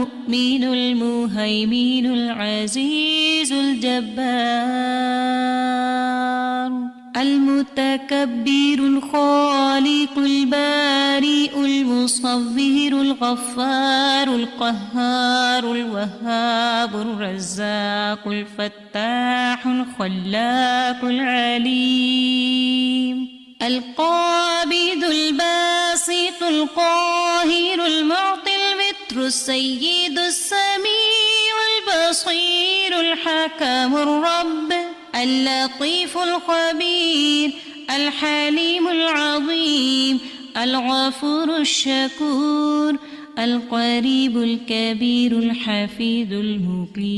المؤمن المهيمن العزيز الجبار المتكبر الخالق البارئ المصور الغفار القهار الوهاب الرزاق الفتاح الخلاق العليم القابض الباسط القاهر المعطي الوتر السيد السميع البصير الحكم الرب اللطيف الخبير الحليم العظيم الغفور الشكور القريب الكبير الحفيظ المقيت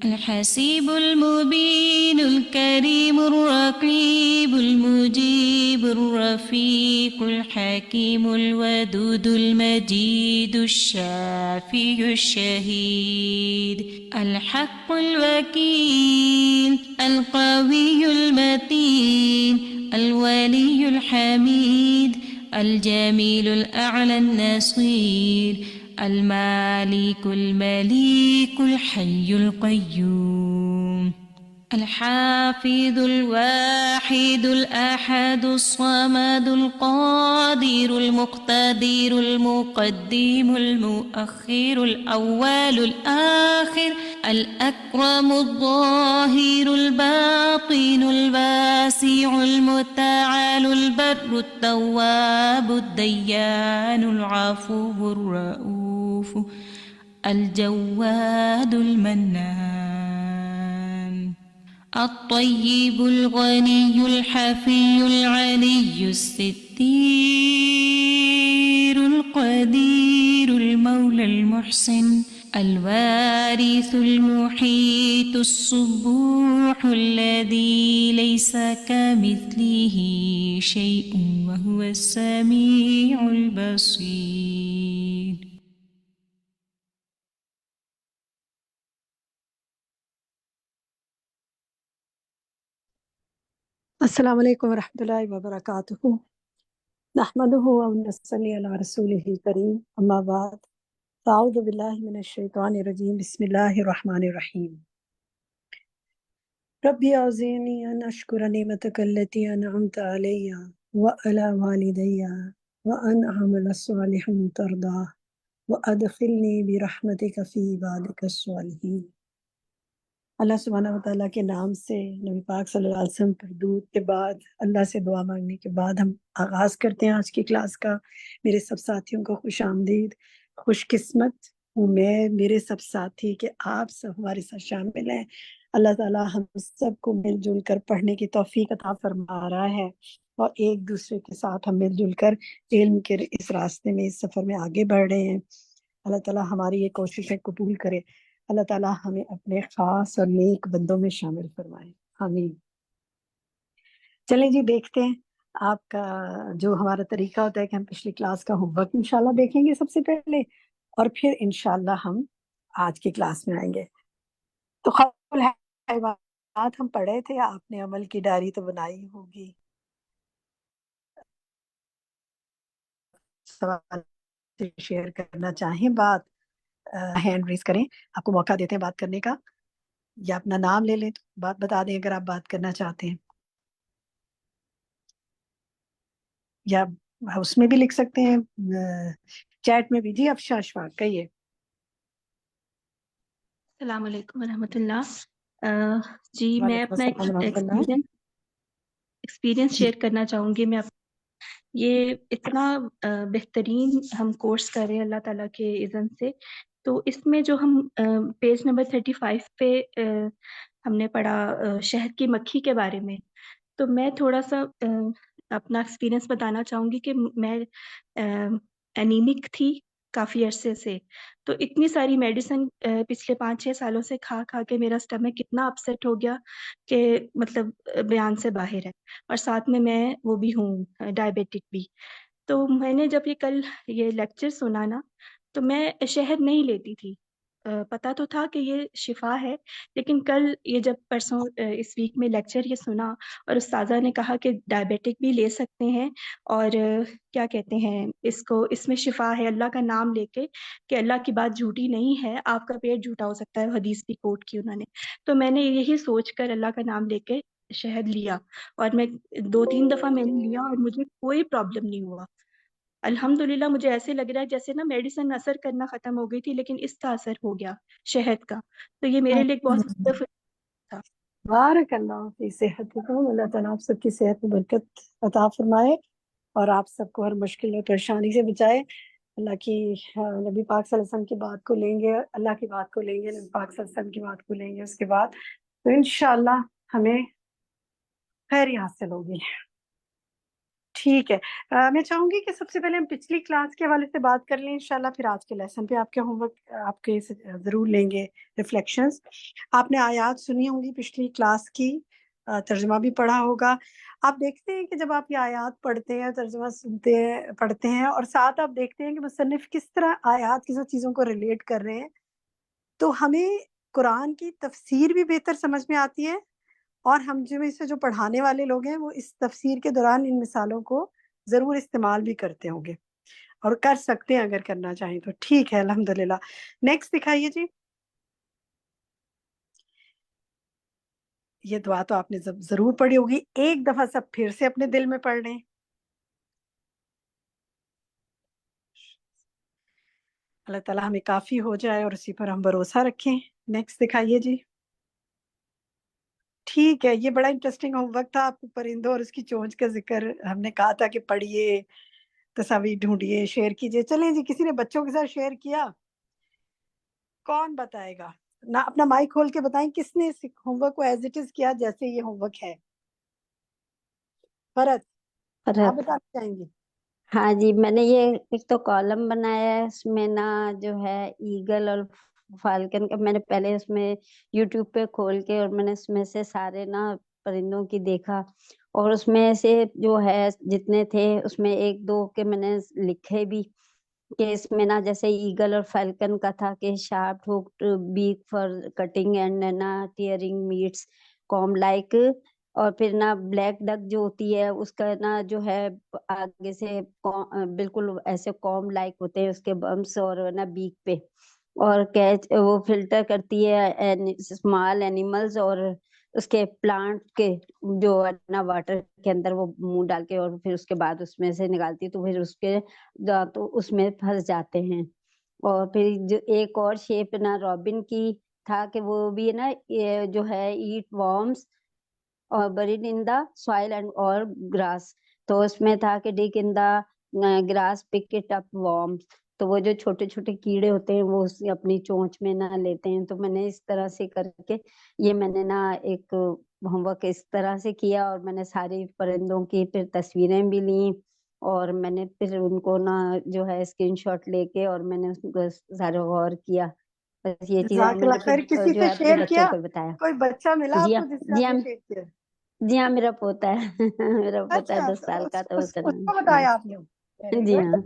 الحسيب المبين الكريم الرقيب المجيب الرفيق الحكيم الودود المجيد الشافي الشهيد الحق الوكيل القوي المتين الولي الحميد الجميل الأعلى النصير المالك المليك الحي القيوم الحافظ الواحد الأحد الصمد القادر المقتدر المقدم المؤخر الأول الآخر الأكرم الظاهر الباطن الواسع المتعال البر التواب الديان العفو الرؤوف الجواد المنان الطيب الغني الحفي العلي الستير القدير المولى المحسن الوارث المحيط الصبوح الذي ليس كمثله شيء وهو السميع البصير. السلام علیکم ورحمۃ اللہ وبرکاتہ نحمده ونصلی علی رسوله الکریم اما بعد فاعوذ باللہ من الشیطان الرجیم بسم اللہ الرحمن الرحیم ربی اوزعنی ان اشکر نعمتک التی انعمت علی وعلی والدی وان اعمل صالحا ترضاه وادخلنی برحمتک فی عبادک الصالحین۔ اللہ سبحانہ وتعالیٰ کے نام سے نبی پاک صلی اللہ علیہ وسلم پر درود کے بعد اللہ سے دعا مانگنے کے بعد ہم آغاز کرتے ہیں آج کی کلاس کا۔ میرے سب ساتھیوں کو خوش آمدید۔ خوش قسمت ہوں میں، میرے سب ساتھی، کہ آپ سب ہمارے ساتھ شامل ہیں۔ اللہ تعالیٰ ہم سب کو مل جل کر پڑھنے کی توفیق عطا فرما رہا ہے، اور ایک دوسرے کے ساتھ ہم مل جل کر علم کے اس راستے میں، اس سفر میں آگے بڑھ رہے ہیں۔ اللہ تعالیٰ ہماری یہ کوششیں قبول کرے۔ اللہ تعالیٰ ہمیں اپنے خاص اور نیک بندوں میں شامل فرمائے، آمین۔ چلیں جی، دیکھتے ہیں آپ کا جو ہمارا طریقہ ہوتا ہے کہ ہم پچھلی کلاس کا ہوم ورک انشاءاللہ دیکھیں گے سب سے پہلے، اور پھر انشاءاللہ ہم آج کی کلاس میں آئیں گے۔ تو قول ہے بات ہم پڑھے تھے، آپ نے عمل کی ڈائری تو بنائی ہوگی۔ سوال شیئر کرنا چاہیں بات، ہینڈ ریز کریں، آپ کو موقع دیتے ہیں بات کرنے کا، یا اپنا نام لے لیں تو بات بتا دیں اگر آپ بات کرنا چاہتے ہیں، یا اس میں بھی لکھ سکتے ہیں چیٹ میں بھی۔ جی افشا اشفاق کہیے۔ السلام علیکم ورحمۃ اللہ۔ جی میں وعلیکم اپنا السلام ورحمۃ اللہ۔ ایکسپیرینس شیئر کرنا چاہوں گی۔ میں یہ اتنا بہترین ہم کورس کر رہے ہیں اللہ تعالیٰ کے اذن سے، تو اس میں جو ہم پیج نمبر 35 پہ ہم نے پڑھا شہد کی مکھی کے بارے میں، تو میں تھوڑا سا اپنا ایکسپیرینس بتانا چاہوں گی کہ میں انیمک تھی کافی عرصے سے، تو اتنی ساری میڈیسن پچھلے 5-6 سالوں سے کھا کھا کے میرا اسٹمک اتنا اپسیٹ ہو گیا کہ مطلب بیان سے باہر ہے، اور ساتھ میں وہ بھی ہوں ڈائبیٹک بھی۔ تو میں نے جب یہ کل یہ لیکچر سنا نا، تو میں شہد نہیں لیتی تھی پتا تو تھا کہ یہ شفا ہے، لیکن کل یہ جب پرسوں اس ویک میں لیکچر یہ سنا اور استاذہ نے کہا کہ ڈائبیٹک بھی لے سکتے ہیں، اور کیا کہتے ہیں اس میں شفا ہے اللہ کا نام لے کے، کہ اللہ کی بات جھوٹی نہیں ہے، آپ کا پیٹ جھوٹا ہو سکتا ہے، حدیث بھی کوٹ کی انہوں نے. تو میں نے یہی سوچ کر اللہ کا نام لے کے شہد لیا، اور میں 2-3 دفعہ میں نے لیا اور مجھے کوئی پرابلم نہیں ہوا. الحمدللہ مجھے ایسے لگ رہا ہے جیسے نا میڈیسن اثر کرنا ختم ہو گئی تھی، لیکن اس کا اثر ہو گیا شہد کا. تو یہ میرے لیے ایک بہت تھا. بارک اللہ فی صحتکم، اللہ تعالیٰ آپ سب کی صحت میں برکت عطا فرمائے اور آپ سب کو ہر مشکل اور پریشانی سے بچائے. اللہ کی نبی پاک صلی اللہ علیہ وسلم کی بات کو لیں گے، اللہ کی بات کو لیں گے، نبی پاک صلی اللہ علیہ وسلم کی بات کو لیں گے، اس کے بعد تو انشاءاللہ ہمیں خیر ہی حاصل ہوگی. ٹھیک ہے، میں چاہوں گی کہ سب سے پہلے ہم پچھلی کلاس کے حوالے سے بات کر لیں انشاءاللہ، پھر آج کے لیسن پہ آپ کے ہوم ورک آپ کے ضرور لیں گے ریفلیکشنز. آپ نے آیات سنی ہوں گی پچھلی کلاس کی، ترجمہ بھی پڑھا ہوگا. آپ دیکھتے ہیں کہ جب آپ یہ آیات پڑھتے ہیں، ترجمہ سنتے ہیں، پڑھتے ہیں، اور ساتھ آپ دیکھتے ہیں کہ مصنف کس طرح آیات کی سب چیزوں کو ریلیٹ کر رہے ہیں، تو ہمیں قرآن کی تفسیر بھی بہتر سمجھ میں آتی ہے، اور ہم جو پڑھانے والے لوگ ہیں وہ اس تفسیر کے دوران ان مثالوں کو ضرور استعمال بھی کرتے ہوں گے اور کر سکتے ہیں اگر کرنا چاہیں تو. ٹھیک ہے، الحمدللہ. نیکسٹ دکھائیے جی. یہ دعا تو آپ نے ضرور پڑھی ہوگی، ایک دفعہ سب پھر سے اپنے دل میں پڑھ لیں. اللہ تعالیٰ ہمیں کافی ہو جائے اور اسی پر ہم بھروسہ رکھیں. نیکسٹ دکھائیے جی. ٹھیک ہے، یہ بڑا انٹرسٹنگ ہوم ورک تھا. آپ کو پرندوں اور اس کی چونچ کا ذکر ہم نے کہا تھا کہ پڑھیے، تصاویر ڈھونڈیے، شیئر کیجیے. چلیں جی، کسی نے بچوں کے ساتھ شیئر کیا؟ کون بتائے گا؟ نہ اپنا مائک کھول کے بتائیں کس نے اس ہوم ورک کو ایز اٹ از کیا جیسے یہ ہوم ورک ہے. فرد آپ بتانا چاہیں گے؟ ہاں جی، میں نے یہ ایک تو کالم بنایا ہے، اس میں نا جو ہے ایگل اور فالکن کا میں نے پہلے اس میں یوٹیوب پہ کھول کے اور میں نے اس میں سے سارے نا پرندوں کی دیکھا، اور اس میں سے جو ہے جتنے تھے اس میں 1-2 کے میں نے لکھے بھی، کہ اس میں نا جیسے ایگل اور فالکن کا تھا کہ sharp hooked beak for cutting and نا ٹیئرنگ میٹس کوم لائک، اور پھر نا بلیک ڈک جو ہوتی ہے اس کا نا جو ہے آگے سے بالکل ایسے کوم لائک ہوتے ہیں اس کے بمس اور نا بیک پہ، اور کیچ وہ فلٹر کرتی ہے اسمال اینیملز اور اس کے پلانٹ کے جو ہے نا واٹر کے اندر وہ منہ ڈال کے، اور پھر اس کے بعد اس میں سے نکالتی ہے تو پھر اس کے تو اس میں پھنس جاتے ہیں. اور پھر جو ایک اور شیپ نا رابن کی تھا کہ وہ بھی نا جو ہے ایٹ وارمز اور buried in the soil and or grass، تو اس میں تھا کہ dig in the grass pick it up worms، تو وہ جو چھوٹے چھوٹے کیڑے ہوتے ہیں وہ اپنی چونچ میں نہ لیتے ہیں. تو میں نے اس طرح سے کر کے یہ میں نے نا ایک ہوم ورک اس طرح سے کیا، اور میں نے ساری پرندوں کی پھر تصویریں بھی لیں، اور میں نے پھر ان کو نا جو ہے اسکرین شاٹ لے کے اور میں نے اس کو سارا غور کیا. بس یہ چیزیں جزاک میں نے اللہ خیر. پھر کسی جو سے ہے اپنے شیئر بچوں کیا؟ کو بتایا. کوئی بچہ ملا جی آپ ہاں، کو جس سے جی آپ ہاں، نے شیئر کیا؟ جی ہاں، میرا پوتا ہے میرا پوتا ہے اچھا، 10 سال کا، تو اس کو بتایا آپ نے؟ ویری جی گڈ، ہاں.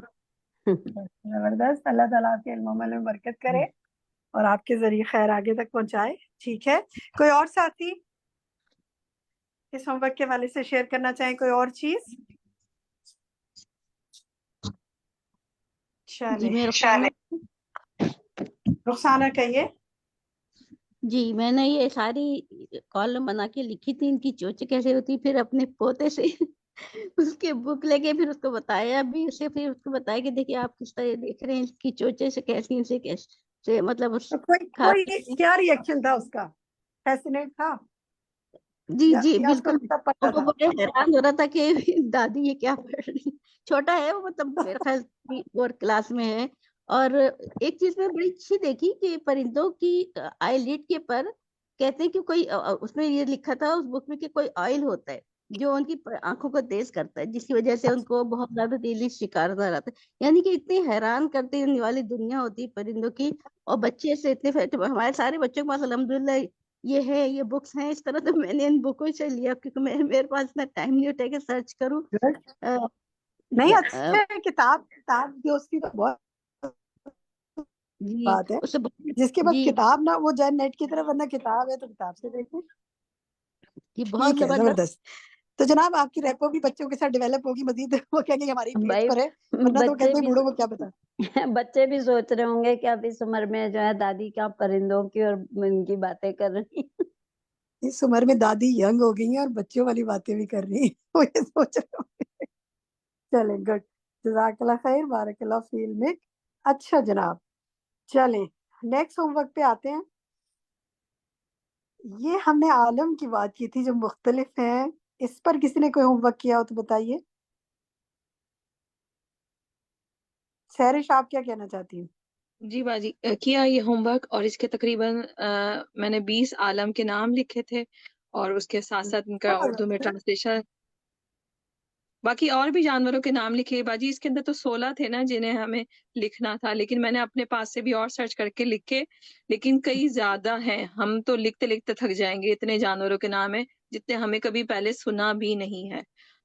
زبردست. اللہ تعالیٰ آپ کے علم و عمل میں برکت کرے اور آپ کے ذریعے خیر آگے تک پہنچائے. ٹھیک ہے، کوئی اور ساتھی اس ہوم ورک کے حوالے سے شیئر کرنا چاہیں کوئی اور چیز؟ جی میں رخسانہ کہیے. جی میں نے یہ ساری کالم بنا کے لکھی تھی ان کی چوچے کیسے ہوتی، پھر اپنے پوتے سے اس کے بک لے کے پھر اس کو بتایا بھی، اسے پھر اس کو بتایا کہ دیکھیے آپ کس طرح دیکھ رہے ہیں اس کی چوچے سے کیسی سے کیسے مطلب اس کوئی کیا ریئیکشن تھا اس کا؟ فیسینیٹ تھا؟ جی یا جی اس کو بالکل. سب پتہ وہ تھا؟ بڑے حیران ہو رہا تھا کہ دادی یہ کیا پڑھ رہی، چھوٹا ہے وہ، مطلب میرے خیال اور کلاس میں ہے. اور ایک چیز میں بڑی اچھی دیکھی کہ پرندوں کی آئی لڈ کے پر کہتے ہیں کہ کوئی اس میں یہ لکھا تھا اس بک میں کہ کوئی آئل ہوتا ہے جو ان کی آنکھوں کو تیز کرتا ہے، جس کی وجہ سے ان کو بہت زیادہ تیلی شکار نہ رہتا ہے. یعنی کہ اتنی حیران کرتے والی دنیا ہوتی ہے پرندوں کی، اور بچے سے اتنے ہمارے سارے بچوں کے پاس الحمدللہ یہ ہے، یہ بکس ہیں اس طرح. تو میں نے ان بکوں سے لیا کیونکہ میرے پاس اتنا ٹائم نہیں ہوتا کہ سرچ کروں. نہیں، اچھا ہے، کتاب دوستی تو بہت جی بات ہے. اس سے بہت جس کے پاس جی کتاب نہ وہ جائے نیٹ کی طرف، ورنہ کتاب ہے تو کتاب سے دیکھیں. یہ بہت ٹھیک ہے، زبردست. زبردست. تو جناب آپ کی ریپو بھی بچوں کے ساتھ ڈیولپ ہوگی مزید. وہ کہیں گے ہماری پیج بھائی پر ہے، ورنہ تو وہ بچے کہتے ہیں بھی بوڑھوں کو کیا پتا. بچے بھی سوچ رہے ہوں گے کہ اب اس عمر میں جو ہے دادی کیا پرندوں کی اور ان کی باتیں کر رہی ہیں. اس عمر میں دادی ینگ ہو گئی ہیں اور بچوں والی باتیں بھی کر رہی ہیں. وہ یہ سوچ رہے ہوں گے. چلیں گڈ، جزاک اللہ خیر، بارک اللہ فی علمک. اچھا جناب، چلیں نیکسٹ ہوم ورک پہ آتے ہیں. یہ ہم نے عالم کی بات کی تھی جو مختلف ہیں. اس پر کسی نے کوئی ہوم ورک کیا ہو تو بتائیے. سہرش آپ کیا کہنا چاہتی ہیں؟ جی باجی کیا یہ ہوم ورک، اور اس کے تقریباً میں نے 20 عالم کے نام لکھے تھے، اور اس کے ساتھ ساتھ ان کا اردو میں ٹرانسلیشن. باقی اور بھی جانوروں کے نام لکھے باجی. اس کے اندر تو 16 تھے نا جنہیں ہمیں لکھنا تھا، لیکن میں نے اپنے پاس سے بھی اور سرچ کر کے لکھے، لیکن کئی زیادہ ہیں. ہم تو لکھتے لکھتے تھک جائیں گے، اتنے جانوروں کے نام ہیں جتنے ہمیں کبھی پہلے سنا بھی نہیں ہے.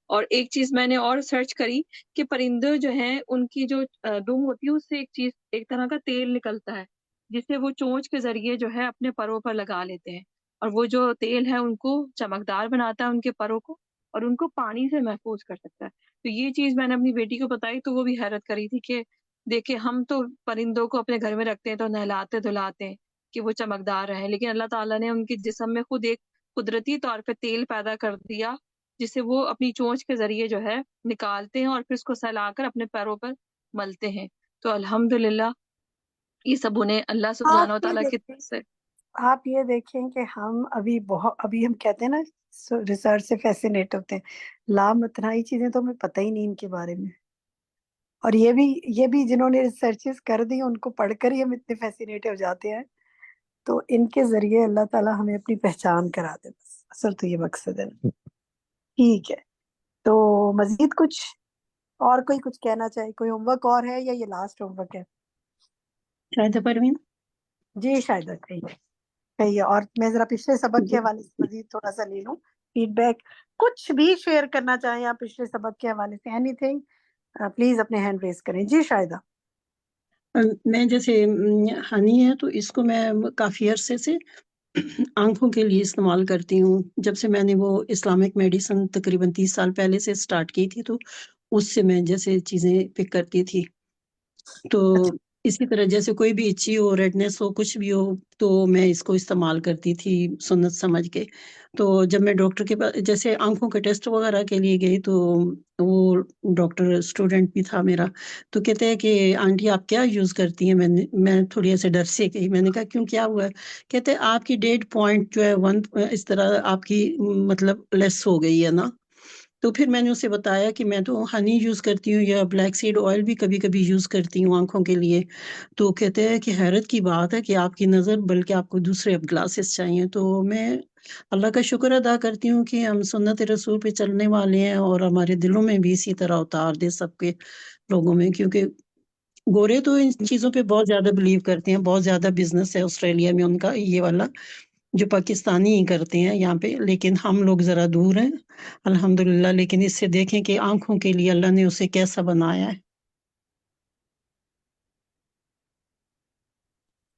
اور ایک چیز میں نے اور سرچ کری کہ پرندے جو ہیں ان کی جو دم ہوتی ہے اس سے ایک چیز، ایک طرح کا تیل نکلتا ہے جسے وہ چونچ کے ذریعے جو ہے اپنے پروں پر لگا لیتے ہیں، اور وہ جو تیل ہے ان کو چمکدار بناتا ہے ان کے پروں کو، اور ان کو پانی سے محفوظ کر سکتا ہے. تو یہ چیز میں نے اپنی بیٹی کو بتائی تو وہ بھی حیرت کری تھی کہ دیکھیں ہم تو پرندوں کو اپنے گھر میں رکھتے ہیں تو نہلاتے دھلاتے ہیں کہ وہ چمکدار رہیں، لیکن اللہ تعالیٰ نے ان کے جسم میں خود ایک قدرتی طور پہ تیل پیدا کر دیا جسے وہ اپنی چونچ کے ذریعے جو ہے نکالتے ہیں اور پھر اس کو سلا کر اپنے پیروں پر ملتے ہیں. تو الحمدللہ یہ سب انہیں اللہ سبحانہ و تعالیٰ کی طرف سے. آپ یہ دیکھیں کہ ہم ابھی ہم کہتے ہیں نا ریسرچ سے فیسینیٹ ہوتے ہیں، لامتناہی چیزیں تو ہمیں پتہ ہی نہیں ان کے بارے میں. اور یہ بھی جنہوں نے ریسرچز کر دی ان کو پڑھ کر ہی ہم اتنے فیسینیٹ ہو جاتے ہیں. تو ان کے ذریعے اللہ تعالیٰ ہمیں اپنی پہچان کرا دے، بس اصل تو یہ مقصد ہے. ٹھیک ہے، تو مزید کچھ اور کوئی کچھ کہنا چاہے؟ کوئی ہوم ورک اور ہے یا یہ لاسٹ ہوم ورک ہے؟ شاہدہ پروین. جی شاید کہیے. اور میں ذرا پچھلے سبق کے حوالے سے مزید تھوڑا سا لے لوں فیڈ بیک. کچھ بھی شیئر کرنا چاہیں آپ پچھلے سبق کے حوالے سے، اینی تھنگ پلیز اپنے ہینڈ ریز کریں. جی شاہدہ. میں جیسے ہنی ہے تو اس کو میں کافی عرصے سے آنکھوں کے لیے استعمال کرتی ہوں. جب سے میں نے وہ اسلامک میڈیسن تقریباً 30 سال پہلے سے سٹارٹ کی تھی تو اس سے میں جیسے چیزیں پک کرتی تھی. تو اسی طرح جیسے کوئی بھی اچھی ہو، ریڈنس ہو، کچھ بھی ہو تو میں اس کو استعمال کرتی تھی سنت سمجھ کے. تو جب میں ڈاکٹر کے پاس جیسے آنکھوں کے ٹیسٹ وغیرہ کے لیے گئی تو وہ ڈاکٹر اسٹوڈنٹ بھی تھا میرا، تو کہتے ہیں کہ آنٹی آپ کیا یوز کرتی ہیں؟ میں تھوڑی ایسے ڈر سے گئی. میں نے کہا کیوں، کیا ہوا ہے؟ کہتے ہیں آپ کی 1.5 پوائنٹ جو ہے 1 اس طرح آپ کی مطلب لیس ہو گئی ہے نا. تو پھر میں نے اسے بتایا کہ میں تو ہنی یوز کرتی ہوں یا بلیک سیڈ آئل بھی کبھی کبھی یوز کرتی ہوں آنکھوں کے لیے. تو کہتے ہیں کہ حیرت کی بات ہے کہ آپ کی نظر، بلکہ آپ کو دوسرے اب گلاسز چاہیے. تو میں اللہ کا شکر ادا کرتی ہوں کہ ہم سنت رسول پہ چلنے والے ہیں اور ہمارے دلوں میں بھی اسی طرح اتار دے سب کے لوگوں میں، کیونکہ گورے تو ان چیزوں پہ بہت زیادہ بلیو کرتے ہیں. بہت زیادہ بزنس ہے آسٹریلیا میں ان کا یہ والا جو پاکستانی ہی کرتے ہیں یہاں پہ، لیکن ہم لوگ ذرا دور ہیں الحمدللہ. لیکن اس سے دیکھیں کہ آنکھوں کے لیے اللہ نے اسے کیسا بنایا ہے.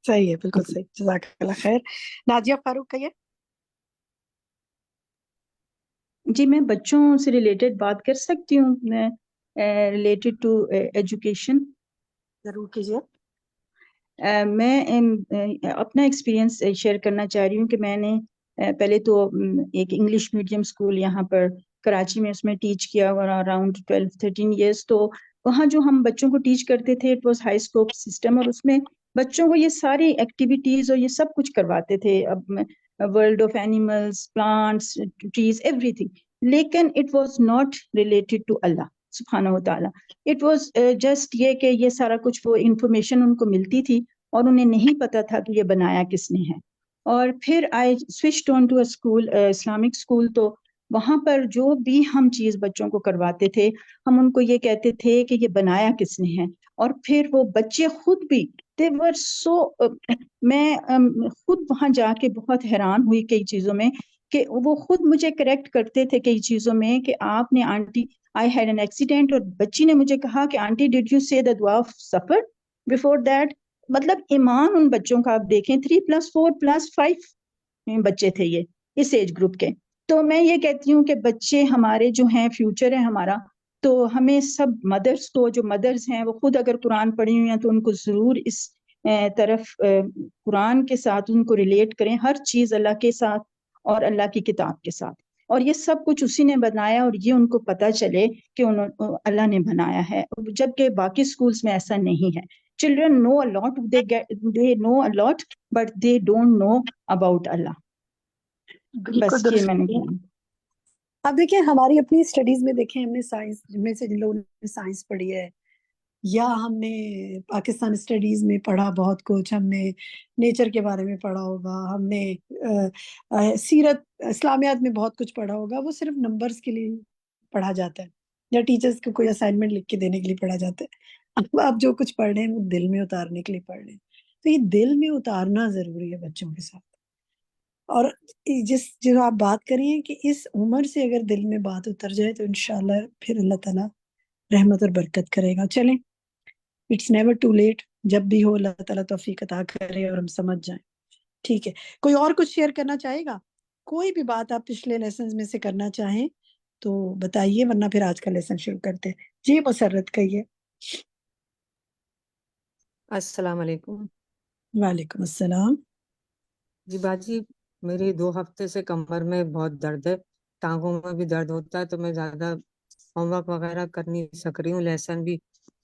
صحیح ہے، بالکل صحیح. جزاک اللہ خیر. نازیہ فاروق کہیے. جی میں بچوں سے ریلیٹڈ بات کر سکتی ہوں، میں ریلیٹڈ ٹو ایجوکیشن. ضرور کیجیے. میں اپنا ایکسپیرینس شیئر کرنا چاہ رہی ہوں کہ میں نے پہلے تو ایک انگلش میڈیم اسکول یہاں پر کراچی میں اس میں ٹیچ کیا اراؤنڈ 12-13 ایئرس. تو وہاں جو ہم بچوں کو ٹیچ کرتے تھے it was high scope system, اور اس میں بچوں کو یہ ساری ایکٹیویٹیز اور یہ سب کچھ کرواتے تھے، world of animals, plants, trees, ایوری تھنگ. لیکن it was not related to اللہ سبحانہ و تعالیٰ. اٹ واز جسٹ یہ کہ یہ سارا کچھ وہ انفارمیشن ان کو ملتی تھی اور انہیں نہیں پتا تھا کہ یہ بنایا کس نے ہے. اور پھر I switched on to a school, Islamic school. تو وہاں پر جو بھی ہم چیز بچوں کو کرواتے تھے ہم ان کو یہ کہتے تھے کہ یہ بنایا کس نے ہے. اور پھر وہ بچے خود بھی they were so میں خود وہاں جا کے بہت حیران ہوئی کئی چیزوں میں کہ وہ خود مجھے کریکٹ کرتے تھے کئی چیزوں میں کہ آپ نے aunty I had an accident، اور بچی نے مجھے کہا کہ آنٹی ڈیڈ یو سے the دعا of suffer before that؟ مطلب ایمان ان بچوں کا آپ دیکھیں 3+4+5 بچے تھے یہ اس ایج گروپ کے. تو میں یہ کہتی ہوں کہ بچے ہمارے جو ہیں فیوچر ہے ہمارا, تو ہمیں سب مدرس کو, جو مدرس ہیں وہ خود اگر قرآن پڑھی ہوئی ہیں تو ان کو ضرور اس طرف قرآن کے ساتھ ان کو ریلیٹ کریں, ہر چیز اللہ کے ساتھ اور اللہ کی کتاب کے ساتھ, اور یہ سب کچھ اسی نے بنایا اور یہ ان کو پتہ چلے کہ اللہ نے بنایا ہے, جبکہ باقی سکولز میں ایسا نہیں ہے. Children know a lot, they know a lot, but they don't know about Allah. بس یہ میں نے کہا. اب دیکھیں ہماری اپنی اسٹڈیز میں دیکھیں, ہم نے سائنس میں سے جن لوگوں نے سائنس پڑھی ہے, یا ہم نے پاکستان اسٹڈیز میں پڑھا بہت کچھ, ہم نے نیچر کے بارے میں پڑھا ہوگا, ہم نے سیرت اسلامیات میں بہت کچھ پڑھا ہوگا, وہ صرف نمبرز کے لیے پڑھا جاتا ہے یا ٹیچرز کو کوئی اسائنمنٹ لکھ کے دینے کے لیے پڑھا جاتا ہے. اب آپ جو کچھ پڑھ رہے ہیں وہ دل میں اتارنے کے لیے پڑھ رہے ہیں, تو یہ دل میں اتارنا ضروری ہے بچوں کے ساتھ. اور جو آپ بات کر رہی ہیں کہ اس عمر سے اگر دل میں بات اتر جائے تو انشاءاللہ پھر اللہ تعالیٰ رحمت اور برکت کرے گا. چلیں, اٹس نیور ٹو لیٹ, جب بھی ہو اللہ تعالیٰ توفیق عطا کرے اور ہم سمجھ جائیں. ٹھیک ہے, کوئی اور کچھ شیئر کرنا چاہے گا؟ کوئی بھی بات آپ پچھلے لیسنز میں سے کرنا چاہیں تو بتائیے, ورنہ پھر آج کا لیسن شروع کرتے ہیں. جی مسرت کہیے. السلام علیکم. وعلیکم السلام. جی باجی, میری 2 ہفتے سے کمر میں بہت درد ہے, ٹانگوں میں بھی درد ہوتا ہے, تو میں زیادہ ہوم ورک وغیرہ کر نہیں سک رہی ہوں, لیسن بھی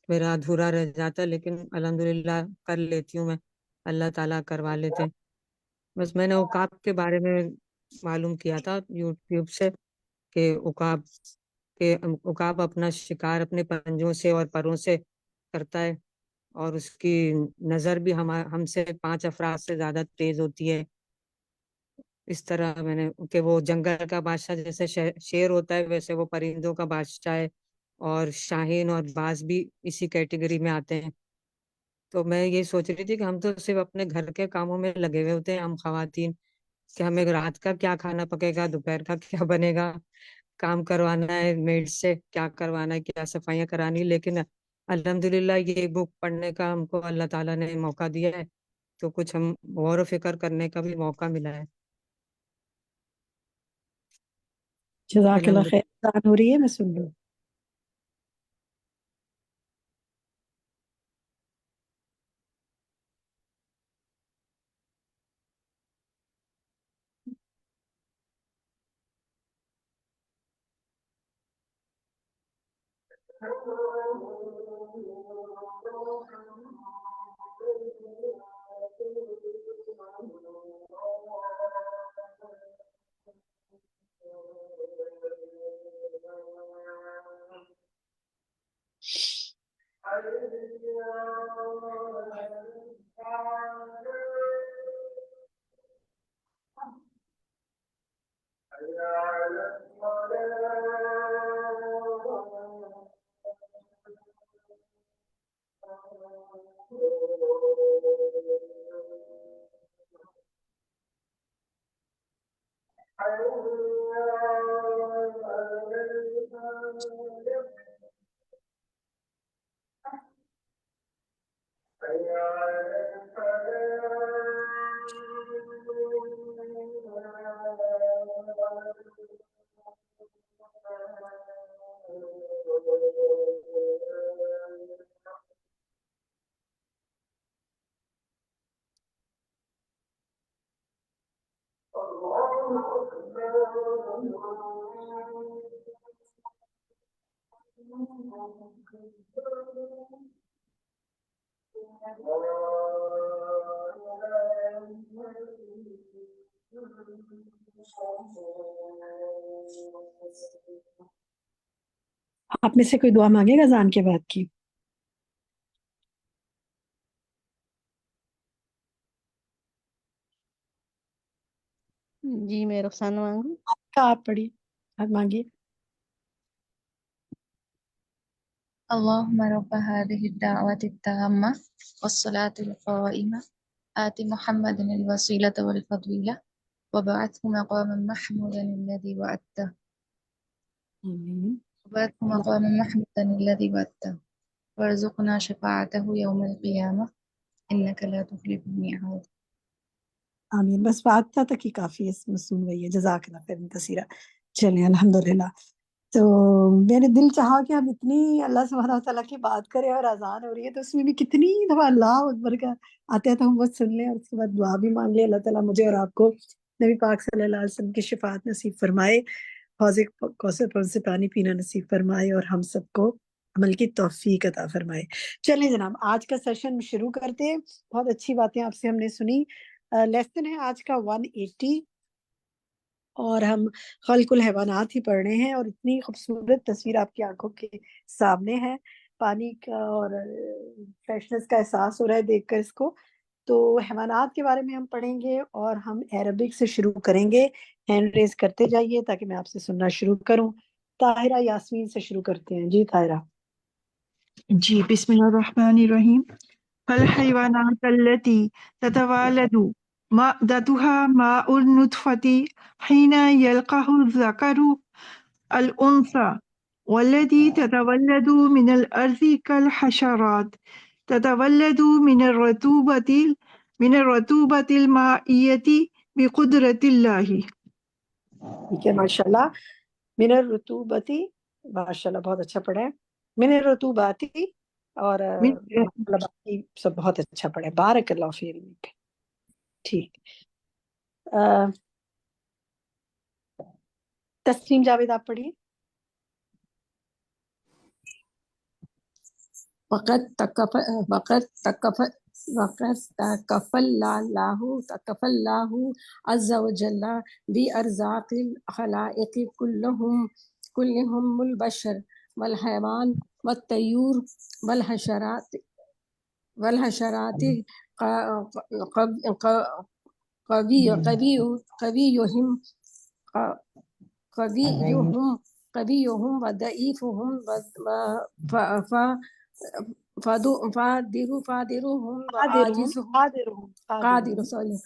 میرا ادھورا رہ جاتا ہے, لیکن الحمدللہ کر لیتی ہوں میں, اللہ تعالیٰ کروا لیتے ہیں. بس میں نے عقاب کے بارے میں معلوم کیا تھا یوٹیوب سے کہ عقاب اپنا شکار اپنے پنجوں سے اور پروں سے کرتا ہے, اور اس کی نظر بھی ہم سے 5 افراد سے زیادہ تیز ہوتی ہے. اس طرح میں نے کہ وہ جنگل کا بادشاہ جیسے شیر ہوتا ہے, ویسے وہ پرندوں کا بادشاہ ہے, اور شاہین اور باز بھی اسی کیٹیگری میں آتے ہیں. تو میں یہ سوچ رہی تھی کہ ہم تو صرف اپنے گھر کے کاموں میں لگے ہوئے ہوتے ہیں ہم خواتین, کہ ہمیں رات کا کیا کھانا پکے گا, دوپہر کا کیا بنے گا, کام کروانا ہے میڈ سے, کیا کروانا ہے, کیا صفائیاں کرانی, لیکن الحمدللہ یہ بک پڑھنے کا ہم کو اللہ تعالیٰ نے موقع دیا ہے, تو کچھ ہم غور و فکر کرنے کا بھی موقع ملا ہے. جزاک اللہ خیر. ہو رہی ہے, میں سن لوں. آپ میں سے کوئی دعا مانگے گا اذان کے بعد کی؟ جی میں رخسانہ مانگوں. آپ پڑھی, آپ مانگیے. اللهم رب هذه الدعوة التامة والصلاة القائمة آت محمد الوسيلة والفضيلة وبعثه مقاما محمودا الذي وعدته وارزقنا شفاعته يوم القيامة إنك لا تخلف الميعاد. آمین. بس فاتحہ تک ہی کافی ہے، اس میں سن رہی ہے. جزاک اللہ خیر کثیرہ. چلیں الحمدللہ. تو میرے دل چاہا کہ ہم اتنی اللہ سبحانہ و تعالیٰ کی بات کریں، اور اذان ہو رہی ہے تو اس میں بھی کتنی دفعہ اللہ اکبر کا آتے ہیں تو ہم وہ سن لیں، اور اس کے بعد دعا بھی مانگ لیں. اللہ تعالیٰ مجھے اور آپ کو نبی پاک صلی اللہ علیہ وسلم کی شفاعت نصیب فرمائے، حوض کوثر پر سے پانی پینا نصیب فرمائے، اور ہم سب کو عمل کی توفیق عطا فرمائے. چلیں جناب، آج کا سیشن شروع کرتے ہیں. بہت اچھی باتیں آپ سے ہم نے سنی. لیسن ہے آج کا 180، اور ہم خلق الحیوانات ہی پڑھ رہے ہیں، اور اتنی خوبصورت تصویر آپ کی آنکھوں کے سامنے ہے پانی کا، اور فریشنس کا احساس ہو رہا ہے دیکھ کر اس کو. تو حیوانات کے بارے میں ہم پڑھیں گے، اور ہم عربک سے شروع کریں گے. ہینڈ ریز کرتے جائیے تاکہ میں آپ سے سننا شروع کروں. طاہرہ یاسمین سے شروع کرتے ہیں. جی طاہرہ. جی بسم اللہ الرحمن الرحیم. فالحیوانات التي تتوالد مادتها ماء النطفة حين يلقاه الذكر الأنثى والتي تتولد من الأرض كالحشرات تتولد من الرطوبة المائية بقدرة الله. ٹھیک ہے، ماشاءاللہ. من الرطوبتی، ماشاءاللہ بہت اچھا پڑھا ہے. من الرطوباتی، اور من ماشاءاللہ باقی سب بہت اچھا پڑھا ہے. بارک اللہ فی علمک. ٹھیک. تسلیم جاوید آپ پڑھیے. تكفل الله عز وجل بأرزاق الخلائق كلهم البشر والحيوان والطيور والحشرات قويهم وضعيفهم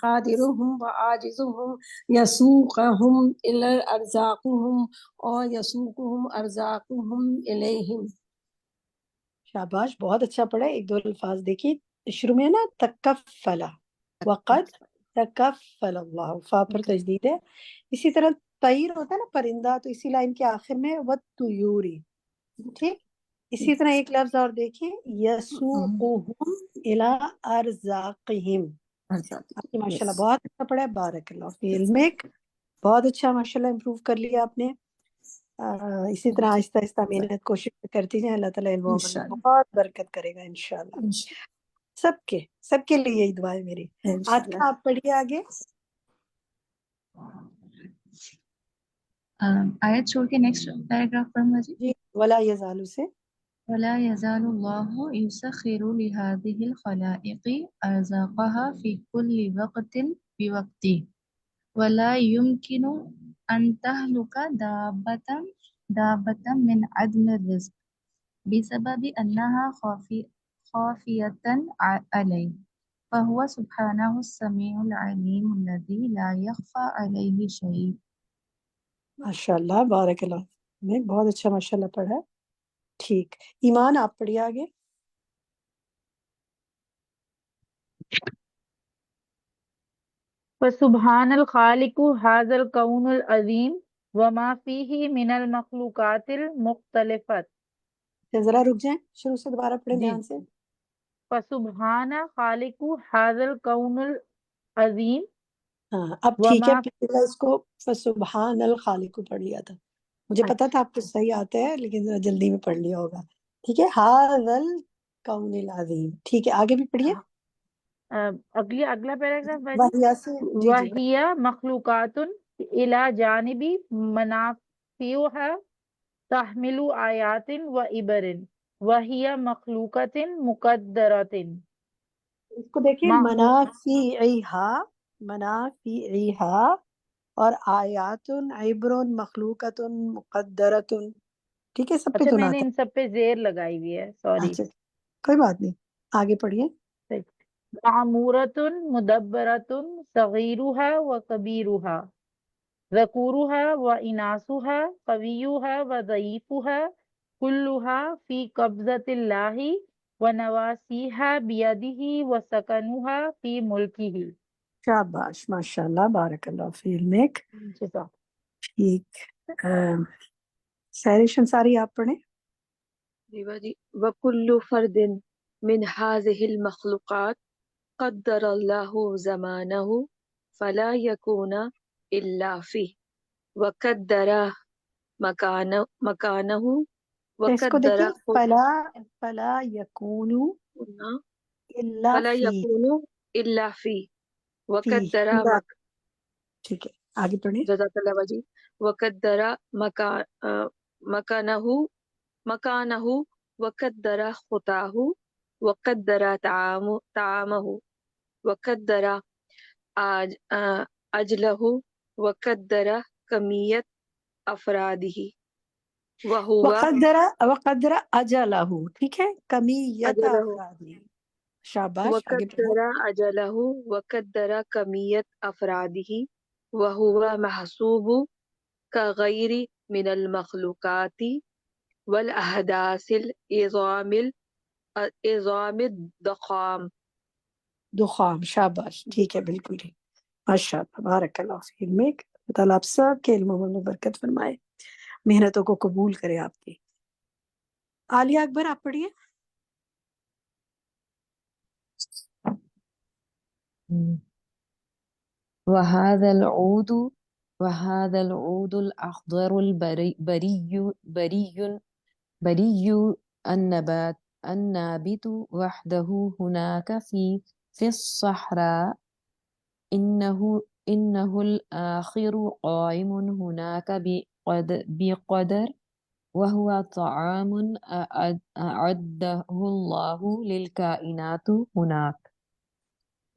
فادرهم وعاجزهم يسوقهم إلى أرزاقهم أو يسوقهم أرزاقهم إليهم. شاباش، بہت اچھا پڑھا ہے. ایک دو الفاظ دیکھیے. شروع میں نا تکفلا، وقد تکفل اللہ، فا پر تجدید ہے. اسی طرح طیر ہوتا ہے نا پرندہ، تو اسی لائن کے آخر میں والطیوری. ٹھیک. اسی طرح ایک لفظ اور دیکھیں، یسوقہم الی ارزاقہم. آپ کی ماشاءاللہ بہت اچھا پڑھا ہے. بارک اللہ فی علمک. بہت اچھا ماشاءاللہ امپروو کر لیا آپ نے. اسی طرح آہستہ آہستہ محنت کوشش کرتی جائیں. اللہ تعالیٰ علم و عمل میں بہت برکت کرے گا انشاءاللہ. سب کے لیے یہی دعا ہے میری. آج کا آپ پڑھیے آگے. آیت چھوڑ کے نیکسٹ پیراگراف پڑھوں گا جی. جی، ولا یزالو سے. ولا يزال الله يسخر لهذه الخلائق أرزاقها في كل وقت بوقته ولا يمكن أن تهلك دابة من عدم الرزق بسبب أنها خافية عليه فهو سبحانه السميع العليم الذي لا يخفى عليه شيء. ماشاءاللہ بارک اللہ. نے بہت اچھا ماشاءاللہ پڑھا ہے. ٹھیک. ایمان آپ پڑھیے آگے. فسبحان الخالق هذا الكون العظيم وما فيه من المخلوقات المختلفة. ذرا رک جائیں، شروع سے دوبارہ پڑھیں جی. دھیان سے. فسبحان خالق هذا الكون العظيم. ہاں اب ٹھیک ہے. پہلے اس کو فسبحان الخالق پڑھ لیا تھا. مجھے پتا تھا آپ کو صحیح آتا ہے، لیکن ذرا جلدی میں پڑھ لیا ہوگا. ٹھیک ہے. هذا الكون العظیم. ٹھیک ہے، آگے بھی پڑھیے. اگلا پیراگراف وحیہ سے. جی جی. وحیہ مخلوقات الى جانب منافعها تحمل آیات و عبر وحیہ مخلوقات مقدرات. اس کو دیکھیں، منافعہا اور آیات عبر مخلوقات مقدرات. ٹھیک ہے، سب پہ اچھا، میں دھنا نے تھا. ان سب پہ زیر لگائی ہوئی ہے، سوری. اچھا کوئی بات نہیں، آگے پڑھیے. معمورۃ مدبرۃ صغیرها و کبیرها ذکورها و اناثها قویها و ضعیفها کلها فی قبضۃ اللہ ونواسيها بيده وسكنها في ملكه. شاباش ماشاءاللہ بارک اللہ فی علمک. جزاک. ٹھیک. سحر شنصاری آپ پڑھیں. جی باجی. وَكُلُّ فَرْدٍ مِنْ هَذِهِ الْمَخْلُوقَاتِ قَدَّرَ اللَّهُ زَمَانَهُ فَلَا يَكُونَ إِلَّا فِيهِ وَقَدَّرَ مَكَانَهُ اس کو وَقَدَّرَ دیکھیں فلا یکون الا فَلَا فی يَكُونُ إِلَّا فِيهِ فی وَقَدَّرَ ٹھیک ہے آگے پڑھیں. جزاک اللہ باجی. وَقَدَّرَ مَكَانَهُ وَقَدَّرَ خُطَاهُ وَقَدَّرَ طَعَامَهُ وَقَدَّرَ أَجْلَهُ وَقَدَّرَ كَمِيَّةَ أَفْرَادِهِ وقدر اجلہ. ٹھیک ہے کمیت أَجَلَهُ افرادی. شاباش آگے پڑھیں. وَقَدَّرَ أَجَلَهُ وَقَدَّرَ كَمِيَّةَ أَفْرَادِهِ وَهُوَ مَحْسُوبٌ كَغَيْرِ مِنَ الْمَخْلُوقَاتِ وَالْأَحْدَاثِ الْعِظَامِ الضَّخَامِ. دخام. شاباش ٹھیک ہے بالکل ٹھیک. ماشاء اللہ بارک اللہ فی علمک. اللہ تعالیٰ آپ سب کے علم میں برکت فرمائے, محنتوں کو قبول کرے آپ کی. عالیہ اکبر آپ پڑھیے. وهذا العود الأخضر بري النابت وحده هناك في الصحراء إنه الآخر قائم هناك بقدر وهو طعام أعده الله للكائنات هناك.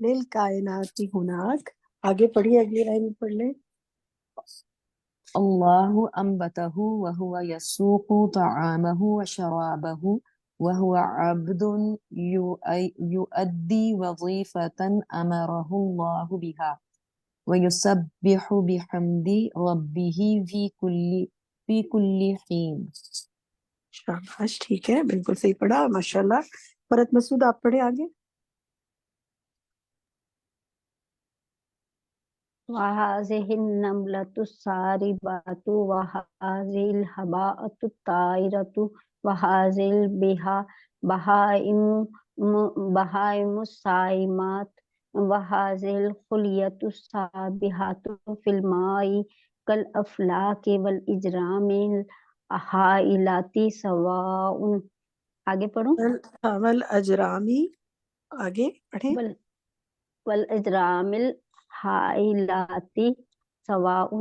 للکائنات ہناک. آگے پڑھیے اگلی لائن پڑھ لیں. الله أنبته وهو يسوق طعامه وشرابه وهو عبد يؤدي وظيفة أمره الله بها ويسبح بحمد ربه في كل حين. شاباش ٹھیک ہے بالکل صحیح پڑھا ماشاءاللہ. فرت مسعود آپ پڑھے آگے. وهذه النملة الساربة وهذه الهباءة الطائرة وهذه بهائم السائمات وهذه الخلية السابحات في الماء كالأفلاك والإجرام الهائلات سواء. آگے پڑھوں. والاجرامی. آگے پڑھیں. والإجرام الهائلات سواء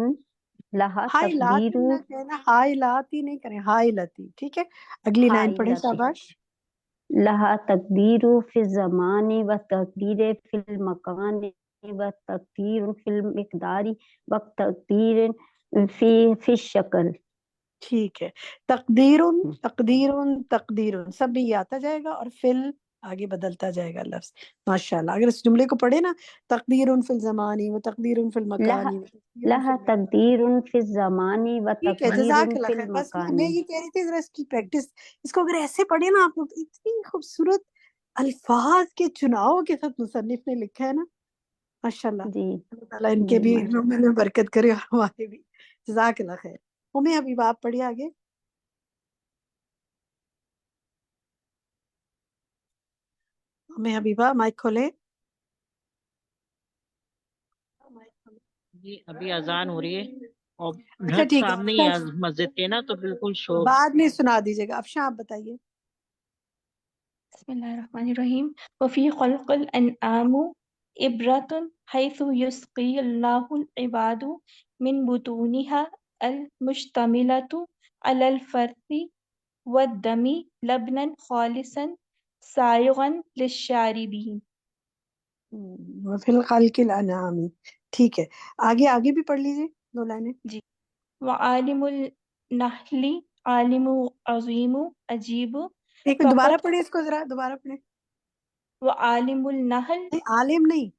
لها ہائلاتی تقدير نہ کہنا, ہائلاتی نہیں کریں, ہائلتی. ٹھیک ہے اگلی لائن پڑھیں. هائلات شاباش. لها تقدير في الزمان وتقدير في المكان وتقدير في المقدار وتقدير في الشكل. ٹھیک ہے. تقدیر تقدیر سب بھی آتا جائے گا اور فل آگے بدلتا جائے گا لفظ. ماشاءاللہ. اگر اس جملے کو پڑھے نا, تقدیر فی الزمانی و تقدیر فی المکانی. لها تقدیر فی الزمان ٹھیک ہے وتقدیر جزاک فی اللہ خیر. بس المکان. میں یہ کہہ رہی تھی ذرا اس کی پریکٹس, اس کو اگر ایسے پڑھے نا آپ لوگ, اتنی خوبصورت الفاظ کے چناؤ کے ساتھ مصنف نے لکھا ہے نا ماشاءاللہ. جی اللہ تعالیٰ ان کے بھی علم میں برکت کرے اور ہمارے بھی. جزاک اللہ خیر. ہمیں ابھی آپ پڑھیے آگے. ہمیں حبیبہ مائک کھولے. جی ابھی اذان ہو رہی ہے اور اچھا گھر ٹھیک ہے. سامنے ہی ہے مسجد کے نا, تو بالکل شور. بعد میں سنا دیجیے گا. افشاں آپ بتائیے. بسم اللہ الرحمن الرحیم. وفی خلق الانعام عبرۃ حیث یسقی اللہ العباد من بطونها المشتملۃ علی الفرث والدم لبنا خالصا سائغا للشاربین. وفی الخلق الانعام. ٹھیک ہے آگے بھی پڑھ لیجیے 2 لائنیں. جی. وعالم النحل عالم عظیم عجیب ایک منٹ دوبارہ فقط پڑھیں اس کو, ذرا دوبارہ پڑھیں. وعالم النحل عالم نہیں,